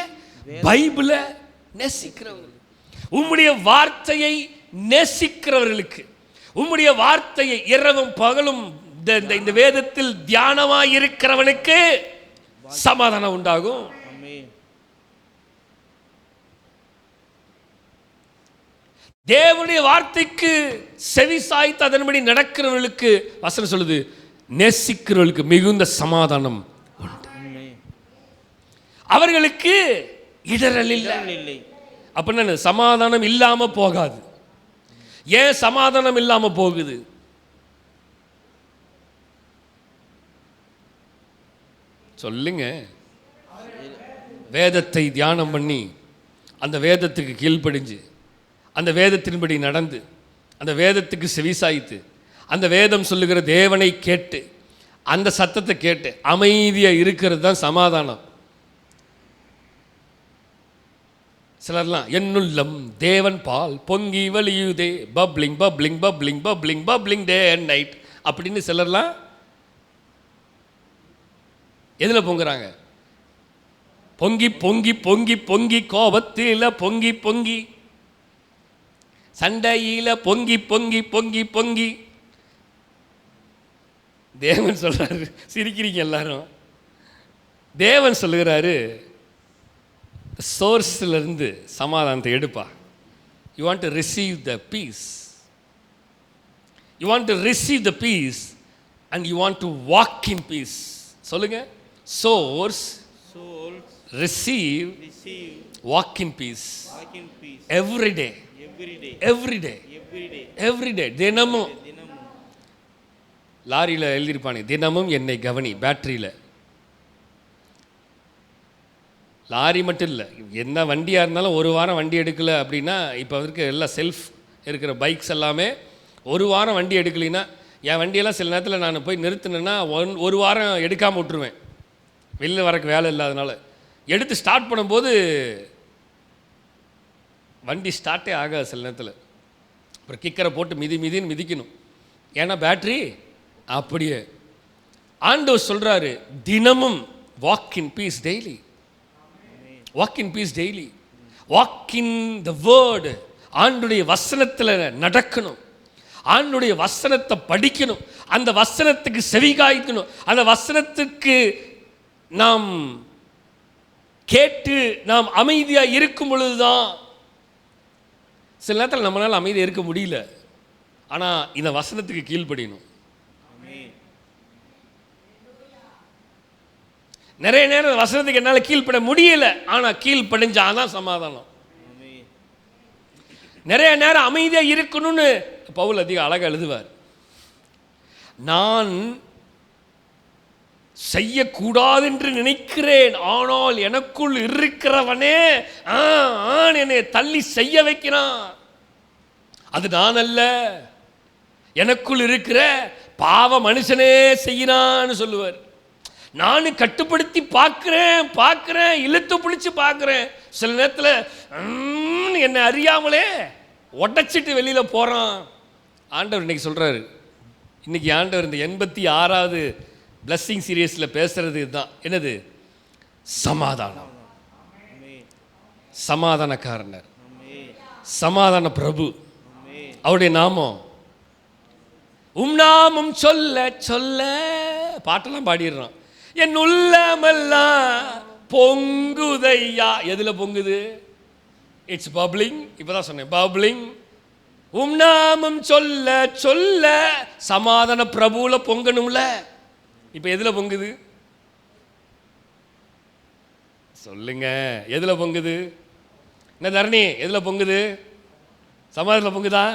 பைபிளை நேசிக்கிறவர்கள், உம்முடைய வார்த்தையை நேசிக்கிறவர்களுக்கு, உம்முடைய வார்த்தையை இரவும் பகலும் இந்த வேதத்தில் தியானமாய் இருக்கிறவனுக்கு சமாதானம் உண்டாகும். தேவனுடைய வார்த்தைக்கு செவி சாய்த்து அதன்படி நடக்கிறவர்களுக்கு வசனம் சொல்லுது, நேசிக்கிறவர்களுக்கு மிகுந்த சமாதானம் உண்டு. அவர்களுக்கு இடரல் இல்லை. அப்படின்னா சமாதானம் இல்லாம போகாது. ஏன் சமாதானம் இல்லாம போகுது? சொல்லுங்க. வேதத்தை தியானம் பண்ணி அந்த வேதத்துக்கு கீழ்ப்படிஞ்சு, அந்த வேதத்தின்படி நடந்து, அந்த வேதத்துக்கு செவிசாய்த்து, அந்த வேதம் சொல்லுகிற தேவனை கேட்டு, அந்த சத்தத்தை கேட்டு அமைதியாக இருக்கிறது தான் சமாதானம். சிலர்லாம் என்னுள்ளம் தேவன் பால் பொங்கி வலியுதே, bubbling bubbling bubbling bubbling bubbling day and night அப்படின்னு சிலர்லாம் எதில் பொங்குறாங்க? பொங்கி பொங்கி பொங்கி பொங்கி கோபத்தில் பொங்கி பொங்கி, சண்டையில் பொங்கி பொங்கி பொங்கி பொங்கி. தேவன் சொல்றாரு, சிரிக்கிறீங்க எல்லாரும். தேவன் சொல்லுகிறாரு, சோர்ஸ்ல இருந்து சமாதானத்தை எடுப்பா. You want to receive the peace, you want to receive the peace and you want to walk in peace. சொல்லுங்க, source, receive, walk in peace, every day, every day. தினமும் லாரியில் எழுதியிருப்பானே, தினமும் என்னை கவனி. பேட்டரியில் லாரி மட்டும் இல்லை, என்ன வண்டியாக இருந்தாலும் ஒரு வாரம் வண்டி எடுக்கலை அப்படின்னா, இப்போ இருக்க எல்லாம் செல்ஃப் இருக்கிற பைக்ஸ் எல்லாமே ஒரு வாரம் வண்டி எடுக்கலைன்னா, என் வண்டியெல்லாம் சில நேரத்தில் நான் போய் நிறுத்தினேன்னா ஒரு வாரம் எடுக்காமல் விட்டுருவேன். வெளியில் வரக்கு வேலை இல்லாதனால எடுத்து ஸ்டார்ட் பண்ணும்போது வண்டி ஸ்டார்ட்டே ஆகாது சில நேரத்தில். அப்புறம் கிக்கரை போட்டு மிதின்னு மிதிக்கணும், ஏன்னா பேட்ரி அப்படியே. ஆண்டவர் சொல்கிறாரு, தினமும் walk in piece daily, walk in piece daily, walk in the word. ஆண்டுடைய வசனத்தில் நடக்கணும், ஆண்டுடைய வசனத்தை படிக்கணும், அந்த வசனத்துக்கு செவிகாய்க்கணும், அந்த வசனத்துக்கு நாம் கேட்டு நாம் அமைதியாக இருக்கும் பொழுதுதான். சில நேரத்தில் நம்மளால் அமைதியாக இருக்க முடியல, ஆனால் இந்த வசனத்துக்கு கீழ்ப்படியணும். நிறைய நேரம் வசனத்துக்கு என்னால் கீழ்ப்பட முடியல, ஆனால் கீழ்ப்படிஞ்சாதான் சமாதானம். நிறைய நேரம் அமைதியாக இருக்கணும்னு பவுல் அதிகம் அழகாக எழுதுவார். நான் செய்யக்கூடாது என்று நினைக்கிறேன், ஆனால் எனக்குள் இருக்கிறவனே என்னை தள்ளி செய்ய வைக்கிறான். அது நான் அல்ல, எனக்குள் இருக்கிற பாவ மனுஷனே செய்யறான்னு சொல்லுவார். நானும் கட்டுப்படுத்தி பார்க்கிறேன், இழுத்து பிடிச்சு பார்க்கிறேன். சில நேரத்தில் என்னை அறியாமலே உடைச்சிட்டு வெளியில போறான். ஆண்டவர் இன்னைக்கு சொல்றாரு, இன்னைக்கு ஆண்டவர் இந்த 86வது பிளஸ்ஸிங் சீரியஸில் பேசுறது இதுதான். என்னது? சமாதானம். சமாதானக்காரனர், சமாதான பிரபு, அவருடைய நாமம். நாமம் சொல்ல சொல்ல பாட்டெல்லாம் பாடிடுறான். என் உள்ளமெல்லாம் பொங்குதையா. எதுல பொங்குது? It's bubbling. இப்பதான் சொன்னேன், பப்ளிங். நாமம் சொல்ல சொல்ல சமாதான பிரபுல பொங்கணும்ல. இப்ப எதுல பொங்குது? சொல்லுங்க, எதுல பொங்குது? என்ன தரணி, எதுல பொங்குது? சமாதானத்துல பொங்குதா?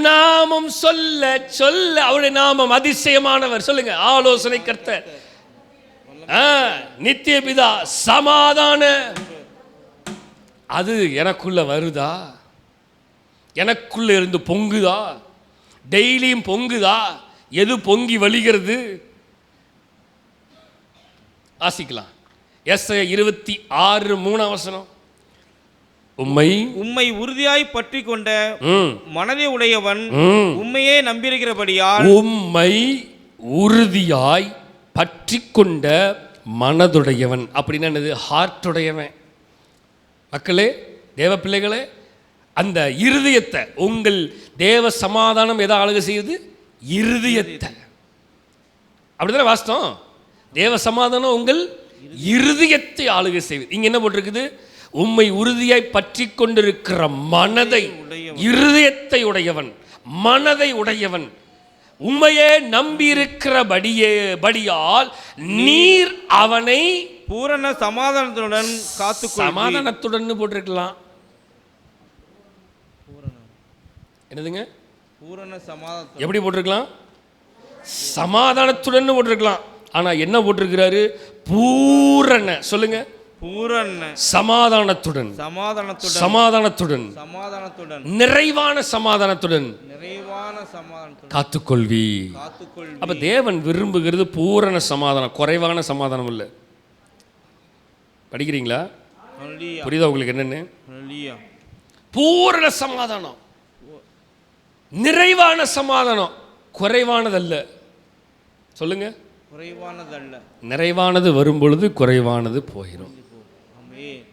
நாமம் சொல்ல சொல்ல, அவருடைய நாமம் அதிசயமானவர். சொல்லுங்க, ஆலோசனை கர்த்தர், நித்திய பிதா, சமாதான. அது எனக்குள்ள வருதா? எனக்குள்ள இருந்து பொங்குதா? டெய்லியும் பொங்குதா? எது பொங்கி வழிகிறது? வாசிக்கலாம். எஸ்ஐயா 26:3 உம்மை உறுதியாய் பற்றி கொண்ட மனதை உடையவன் உம்மையே நம்பியிருக்கிறபடியால். உம்மை உறுதியாய் பற்றி கொண்ட மனதுடையவன் அப்படின்னா என்னது? ஹார்ட்டுடையவன். மக்களே, தேவ பிள்ளைகளே, அந்த இருதயத்தை, உங்கள் தேவ சமாதானம் எதை ஆளுகை செய்யுது? இருதயத்தை. அப்படித்தானே வாஸ்தவம்? தேவ சமாதானம் உங்கள் இருதயத்தை ஆளுகை செய்வது. இங்க என்ன போட்டிருக்குது? உம்மை உறுதியாய் பற்றி கொண்டிருக்கிற மனதை, இருதயத்தை உடையவன், மனதை உடையவன், உம்மையே நம்பி இருக்கிறபடியால் நீர் அவனை பூரண சமாதானத்துடன் காத்து. சமாதானத்துடன் போட்டிருக்கலாம். என்னதுங்க? பூரண சமாதானம். எப்படி போட்டிருக்கலாம்? சமாதானத்துடன் போட்டிருக்கலாம். ஆனா என்ன போட்டிருக்கிறாரு? பூரண. சொல்லுங்க, பூரண சமாதானத்துடன் சமாதானத்துடன் சமாதானத்துடன் சமாதானத்துடன் நிறைவான சமாதானத்துடன் நிறைவான சமாதானத்துடன் காத்துக்கொள்வி. காத்துக்கொள்வி. அப்ப தேவன் விரும்புகிறது பூரண சமாதானம், குறைவான சமாதானம் இல்லை. படிக்கிறீங்களா? ஹல்லேலூயா. புரியுதா உங்களுக்கு என்னன்னு? ஹல்லேலூயா. பூரண சமாதானம், நிறைவான சமாதானம், குறைவானதல்ல. சொல்லுங்க. குறைவானதல்ல. நிறைவானது வரும் பொழுது குறைவானது போயிடும். ஆமென்.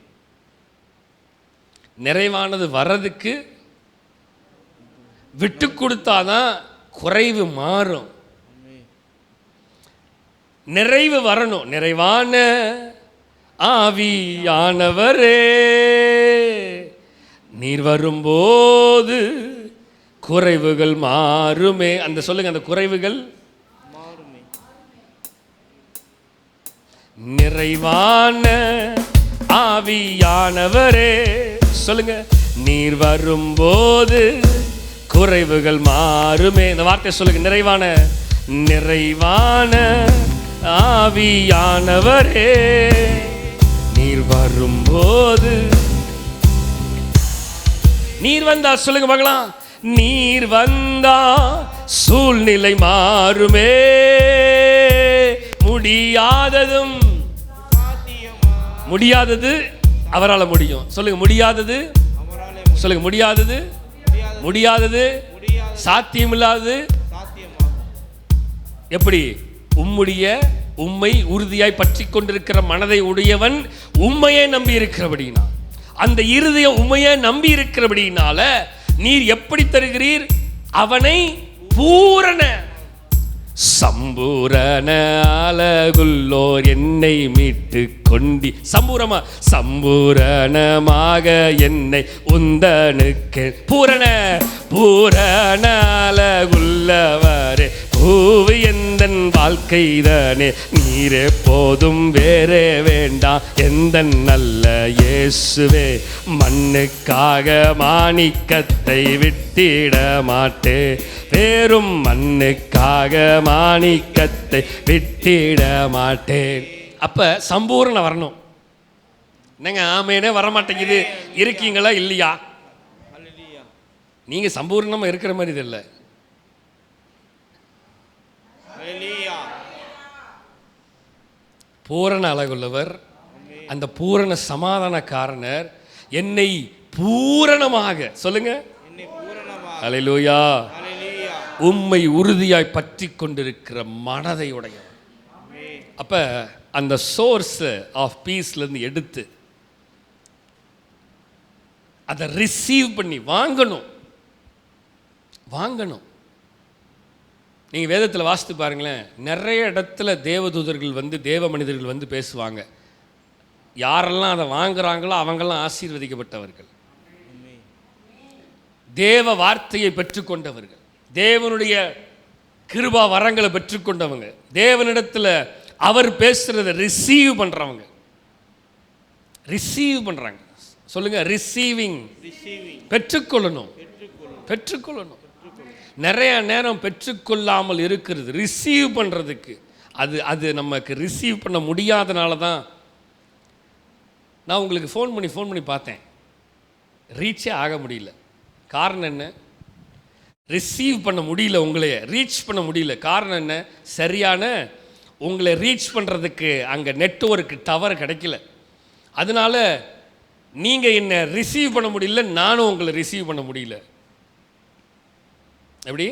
நிறைவானது வர்றதுக்கு விட்டு கொடுத்தாதான் குறைவு மாறும். நிறைவு வரணும். நிறைவான ஆவியானவரே நீர் வரும்போது குறைவுகள் மாறுமே. அந்த சொல்லுங்க, அந்த குறைவுகள் மாறுமே. நிறைவான ஆவியானவரே சொல்லுங்க, நீர் வரும்போது குறைவுகள் மாறுமே. இந்த வார்த்தை சொல்லுங்க, நிறைவான நிறைவான ஆவியானவரே நீர் வரும்போது. நீர் வந்தா சொல்லுங்க பார்க்கலாம், நீர் வந்தா சூழ்நிலை மாறுமே. முடியாததும் முடியாதது அவரால் முடியும். சொல்லுங்க, முடியாதது சொல்லுங்க, முடியாதது முடியாதது சாத்தியமில்லாதது எப்படி? உம்மை உறுதியாய் பற்றி கொண்டிருக்கிற மனதை உடையவன் உம்மையே நம்பி இருக்கிறபடினா, அந்த இருதயம் உம்மையே நம்பி இருக்கிறபடினால நீர் எப்படி தருகிறீர்? அவனை பூரண சம்பூரண அழகுள்ளோர் என்னை மீட்டு கொண்டி. சம்பூரணமாக என்னை உந்தனுக்கு பூரண பூரண அழகுள்ளவரே பூவு எந்தன் வாழ்க்கைதானே நீரே போதும் வேறே வேண்டாம் எந்தன் நல்ல இயேசுவே. மண்ணுக்காக மாணிக்கத்தை விட்டிட மாட்டே, பேரும் மண்ணுக்காக மாணிக்கத்தை விட்டிட மாட்டேன். அப்ப சம்பூர்ணம் வரணும். என்னங்க ஆமேனே வரமாட்டேங்குது? இருக்கீங்களா இல்லையா? நீங்க சம்பூர்ணமா இருக்கிற மாதிரி இது இல்லை. பூரண அழகுள்ளவர், அந்த பூரண சமாதானக்காரனர் என்னை பூரணமாக சொல்லுங்க, ஹல்லேலூயா, உம்மை உறுதியாய் பற்றி கொண்டிருக்கிற மனதை உடையவர். அப்ப அந்த சோர்ஸ் ஆஃப் பீஸ்லேருந்து எடுத்து அதை ரிசீவ் பண்ணி வாங்கணும். நீங்கள் வேதத்தில் வாசித்து பாருங்களேன், நிறைய இடத்துல தேவதூதர்கள் வந்து தேவ மனிதர்கள் வந்து பேசுவாங்க. யாரெல்லாம் அதை வாங்குறாங்களோ அவங்கெல்லாம் ஆசீர்வதிக்கப்பட்டவர்கள், தேவ வார்த்தையை பெற்றுக்கொண்டவர்கள், தேவனுடைய கிருபா வரங்களை பெற்றுக்கொண்டவங்க, தேவனிடத்தில் அவர் பேசுறதை ரிசீவ் பண்ணுறவங்க. ரிசீவ் பண்ணுறாங்க. சொல்லுங்க, ரிசீவிங். பெற்றுக்கொள்ளணும். நிறைய நேரம் பெற்றுக்கொள்ளாமல் இருக்கிறது ரிசீவ் பண்ணுறதுக்கு. அது நமக்கு ரிசீவ் பண்ண முடியாதனால தான். நான் உங்களுக்கு ஃபோன் பண்ணி பார்த்தேன், ரீச்சே ஆக முடியல. காரணம் என்ன? ரிசீவ் பண்ண முடியல, உங்களைய ரீச் பண்ண முடியல. காரணம் என்ன? சரியான உங்களை ரீச் பண்ணுறதுக்கு அங்கே நெட்வொர்க் டவர் கிடைக்கல. அதனால நீங்கள் என்ன ரிசீவ் பண்ண முடியல, நானும் உங்களை ரிசீவ் பண்ண முடியல. எப்படி?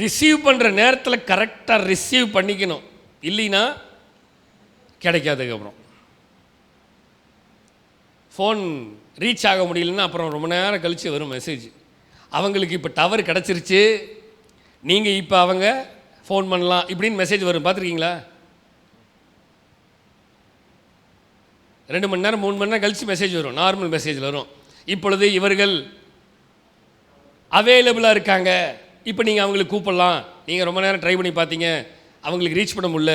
ரிசீவ் பண்ணுற நேரத்தில் கரெக்டாக ரிசீவ் பண்ணிக்கணும், இல்லைன்னா கிடைக்காதுக்கப்புறம். ஃபோன் ரீச் ஆக முடியலன்னா அப்புறம் ரொம்ப நேரம் கழித்து வரும் மெசேஜ், அவங்களுக்கு இப்போ டவர் கிடச்சிருச்சு, நீங்கள் இப்போ அவங்க ஃபோன் பண்ணலாம் இப்படின்னு மெசேஜ் வரும். பார்த்துருக்கீங்களா? 2 மணி நேரம் 3 மணி நேரம் கழித்து மெசேஜ் வரும், நார்மல் மெசேஜில் வரும். இப்பொழுது இவர்கள் அவைலபிளாக இருக்காங்க, இப்போ நீங்கள் அவங்களுக்கு கூப்பிடலாம், நீங்கள் ரொம்ப நேரம் ட்ரை பண்ணி பார்த்தீங்க, அவங்களுக்கு ரீச் பண்ண முடியல.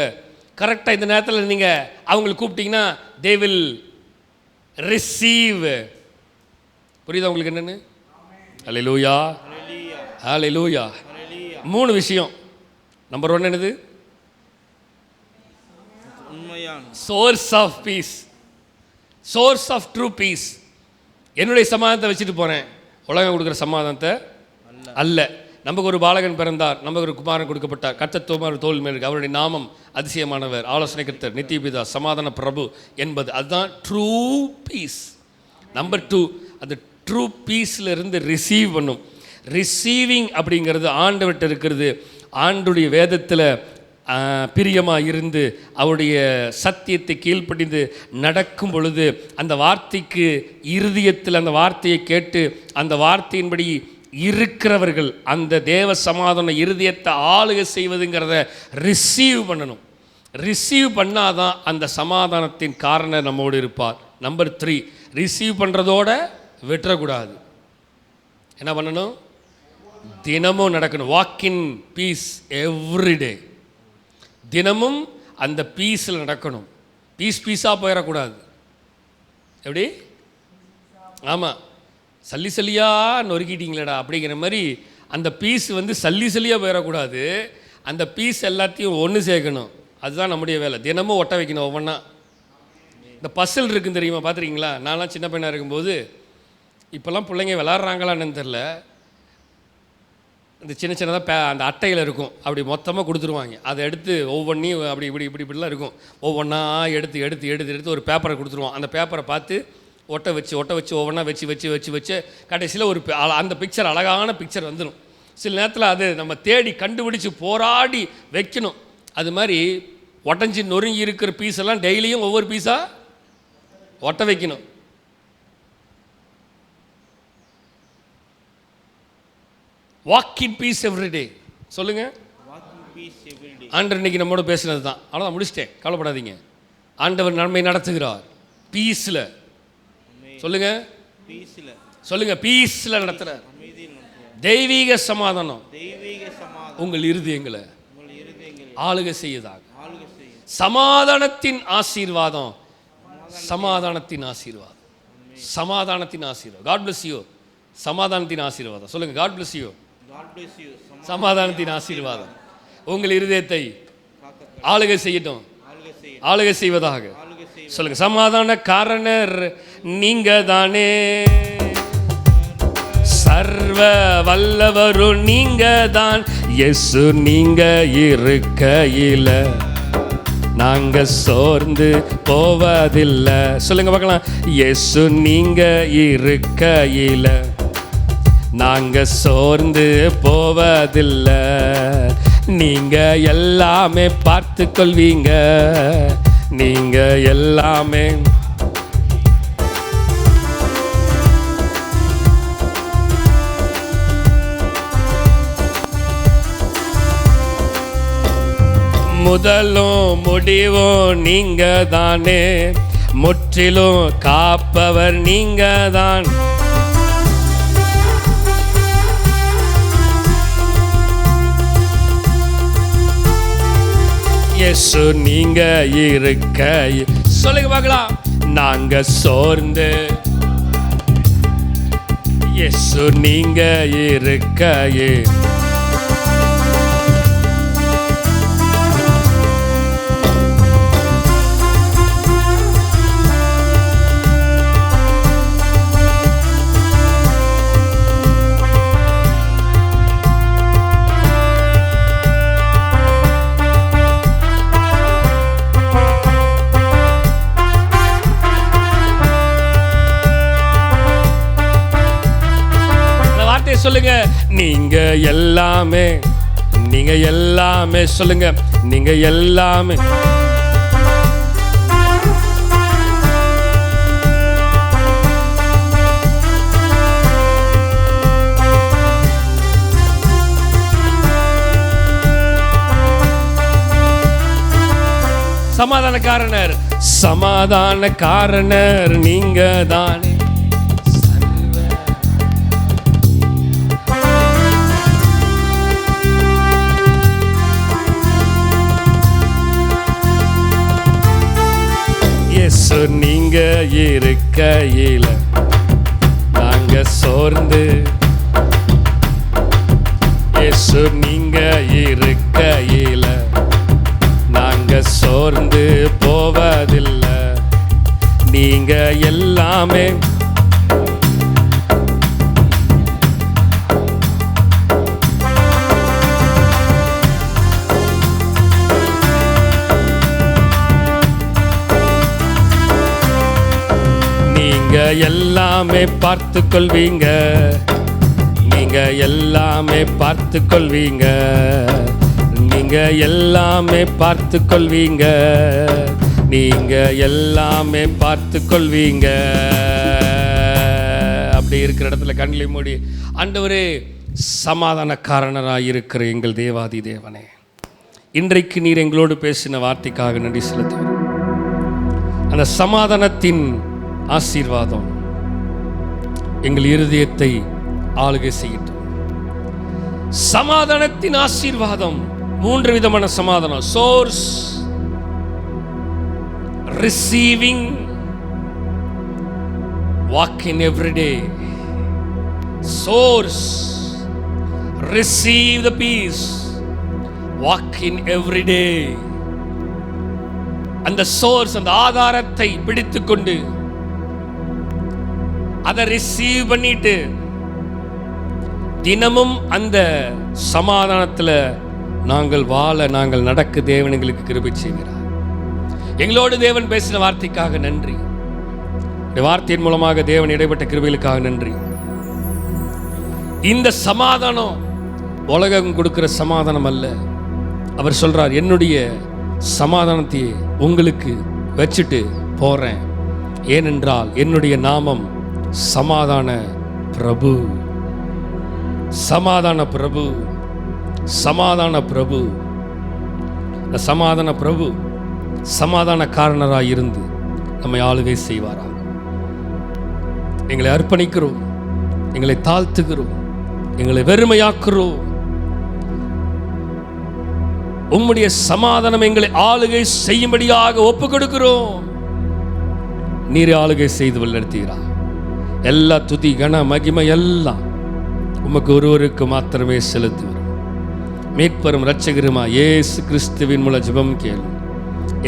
கரெக்டாக இந்த நேரத்தில் நீங்கள் அவங்களுக்கு கூப்பிட்டீங்கன்னா தே வில் ரிசீவ். புரியுதா உங்களுக்கு என்னென்னு? ஹல்லேலூயா, ஹல்லேலூயா. 3 விஷயம். நம்பர் 1 என்னது? Source of peace, source of true peace. என்னுடைய சமாதானத்தை வச்சுட்டு போகிறேன், உலகம் கொடுக்குற சமாதானத்தை அல்ல. நமக்கு ஒரு பாலகன் பிறந்தார், நமக்கு ஒரு குமாரன் கொடுக்கப்பட்டார், கர்த்தர் தோல் மேல் இருக்கு, அவருடைய நாமம் அதிசயமானவர், ஆலோசனை கர்த்தர், நித்திய பிதா, சமாதான பிரபு என்பது அதுதான் ட்ரூ பீஸ். நம்பர் 2, அந்த ட்ரூ பீஸில் இருந்து ரிசீவ் பண்ணும். ரிசீவிங் அப்படிங்கிறது ஆண்டவர்கிட்ட இருக்கிறது. ஆண்டுடைய வேதத்தில் பிரியமாக இருந்து அவருடைய சத்தியத்தை கீழ்ப்படிந்து நடக்கும் பொழுது அந்த வார்த்தைக்கு இருதயத்தில் அந்த வார்த்தையை கேட்டு அந்த வார்த்தையின்படி இருக்கிறவர்கள் அந்த தேவ சமாதான இருதயத்தை ஆளுகை செய்வதுங்கிறத ரிசீவ் பண்ணணும். ரிசீவ் பண்ணாதான் அந்த சமாதானத்தின் காரணம் நம்மோடு இருப்பார். நம்பர் 3, ரிசீவ் பண்ணுறதோட விட்டுறக்கூடாது. என்ன பண்ணணும்? தினமும் நடக்கணும். Walk in peace everyday. தினமும் அந்த பீஸில் நடக்கணும். பீஸாக போயிடக்கூடாது. எப்படி? ஆமாம், சல்லியாக நொறுக்கிட்டீங்களேடா அப்படிங்கிற மாதிரி அந்த பீஸ் சல்லியாக போயிடக்கூடாது. அந்த பீஸ் எல்லாத்தையும் ஒன்று சேர்க்கணும். அதுதான் நம்முடைய வேலை. தினமும் ஒட்ட வைக்கணும் ஒவ்வொன்றா. இந்த பசில் இருக்குன்னு தெரியுமா? பார்த்துருக்கீங்களா? நான்லாம் சின்ன பையனாக இருக்கும்போது, இப்போல்லாம் பிள்ளைங்க விளாட்றாங்களான்னு தெரில, இந்த சின்ன சின்னதாக அந்த அட்டையில் இருக்கும், அப்படி மொத்தமாக கொடுத்துருவாங்க. அதை எடுத்து ஒவ்வொன்றையும் அப்படி இப்படிலாம் இருக்கும், ஒவ்வொன்றா எடுத்து ஒரு பேப்பரை கொடுத்துருவோம். அந்த பேப்பரை பார்த்து ஒட்ட வச்சு ஒவ்வொன்றா வச்சு கடைசியில் ஒரு அந்த பிக்சர், அழகான பிக்சர் வந்துடும். சில நேரத்தில் அது நம்ம தேடி கண்டுபிடிச்சி போராடி வைக்கணும். அது மாதிரி ஒட்டஞ்சி நொறுங்கி இருக்கிற பீஸெல்லாம் டெய்லியும் ஒவ்வொரு பீஸாக ஒட்ட வைக்கணும். Walk in peace everyday. சொல்லுங்க. ஆண்டவர் இன்னைக்கு நம்மோட பேசுனது தான். அவ்வளோதான், முடிச்சிட்டேன், கவலைப்படாதீங்க. ஆண்டவர் நன்மை நடத்துகிறார் பீஸில். சொல்லுங்க, பீஸில் நடத்துகிறார். தெய்வீக சமாதானம் உங்கள் இருதயங்களை ஆளுகை செய்யதாக. சமாதானத்தின் ஆசீர்வாதம், சமாதானத்தின் ஆசீர்வாதம். God bless you. சமாதானத்தின் ஆசீர்வாதம். சொல்லுங்க, God bless you. சமாதானத்தின் ஆசீர்வாதம் உங்கள் இருதயத்தை ஆளுகை செய்யட்டும், ஆளுகை செய்வதாக. சொல்லுங்க, சமாதான காரணர் நீங்க தானே, சர்வ வல்லவரும் நீங்க தான். இயேசு நீங்க இருக்கையில நாங்க சோர்ந்து போவதில்லை. சொல்லுங்க பார்க்கலாம். இயேசு நீங்க இருக்கையில நாங்க சோர்ந்து போவதில்லை. நீங்க எல்லாமே பார்த்து கொள்வீங்க, நீங்க எல்லாமே. முதலும் முடிவும் நீங்க தானே, முற்றிலும் காப்பவர் நீங்க தான். இயேசு நீங்க இருக்க. சொல்லுங்க பார்க்கலாம். நாங்க சோர்ந்து, இயேசு நீங்க இருக்கையே சொல்லுங்க. நீங்க எல்லாமே, நீங்க எல்லாமே. சொல்லுங்க, நீங்க எல்லாமே. சமாதான காரணர், சமாதான காரணர் நீங்க தானே. இயேசு நீங்க இருக்கையில நாங்க சோர்ந்து, இயேசு நீங்க இருக்கையில நாங்க சோர்ந்து போவதில்லை. நீங்க எல்லாமே நீங்க எல்லாமே பார்த்து கொள்வீங்க, நீங்க எல்லாமே பார்த்து கொள்வீங்க, நீங்க எல்லாமே பார்த்து கொள்வீங்க, நீங்க எல்லாமே பார்த்து கொள்வீங்க. அப்படி இருக்கிற இடத்துல கண்களை மூடி, ஆண்டவரே சமாதானக்காரனராக இருக்கிற எங்கள் தேவாதி தேவனே, இன்றைக்கு நீர் எங்களோடு பேசின வார்த்தைக்காக நன்றி செலுத்துகிறோம். அந்த சமாதானத்தின் ஆசீர்வாதம் எங்கள் இருதயத்தை ஆளுகை செய்யட்டும். சமாதானத்தின் ஆசீர்வாதம் 3 விதமான சமாதானம். Source, receiving, walk in everyday. Source, receive the peace, walk in everyday. அந்த சோர்ஸ், அந்த ஆதாரத்தை பிடித்துக்கொண்டு அதை ரிசீவ் பண்ணிட்டு தினமும் அந்த சமாதானத்தில் நாங்கள் வாழ, நாங்கள் நடக்க தேவன் எங்களுக்கு கிருபை செய்கிறார். எங்களோடு தேவன் பேசின வார்த்தைக்காக நன்றி. இந்த வார்த்தையின் மூலமாக தேவன் இடைப்பட்ட கிருபைகளுக்காக நன்றி. இந்த சமாதானம் உலகம் கொடுக்கிற சமாதானம் அல்ல. அவர் சொல்றார், என்னுடைய சமாதானத்தை உங்களுக்கு வச்சுட்டு போறேன், ஏனென்றால் என்னுடைய நாமம் சமாதான பிரபு. சமாதான பிரபு, சமாதான பிரபு. இந்த சமாதான பிரபு சமாதான காரணராக இருந்து நம்மை ஆளுகை செய்வாரா. எங்களை அர்ப்பணிக்கிறோம், எங்களை தாழ்த்துகிறோம், எங்களை வெறுமையாக்குறோம். உம்முடைய சமாதானம் எங்களை ஆளுகை செய்யும்படியாக ஒப்பு கொடுக்கிறோம். நீர் ஆளுகை செய்து வழிநடத்துகிறார். எல்லா துதி கன மகிமை எல்லாம் உமக்கு ஒருவருக்கு மாத்திரமே செலுத்துகிறோம். மீட்பரும் இரட்சகருமா இயேசு கிறிஸ்துவின் மூலம் ஜெபம் கேளும்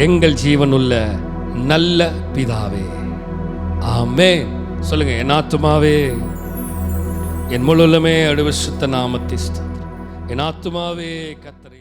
எங்கள் ஜீவனுள்ள நல்ல பிதாவே, ஆமென். சொல்லுங்க, என் ஆத்துமாவே என் முழுமே அடுவசுத்த நாமத்தை ஸ்தோத்திரி. என் ஆத்துமாவே கர்த்தரை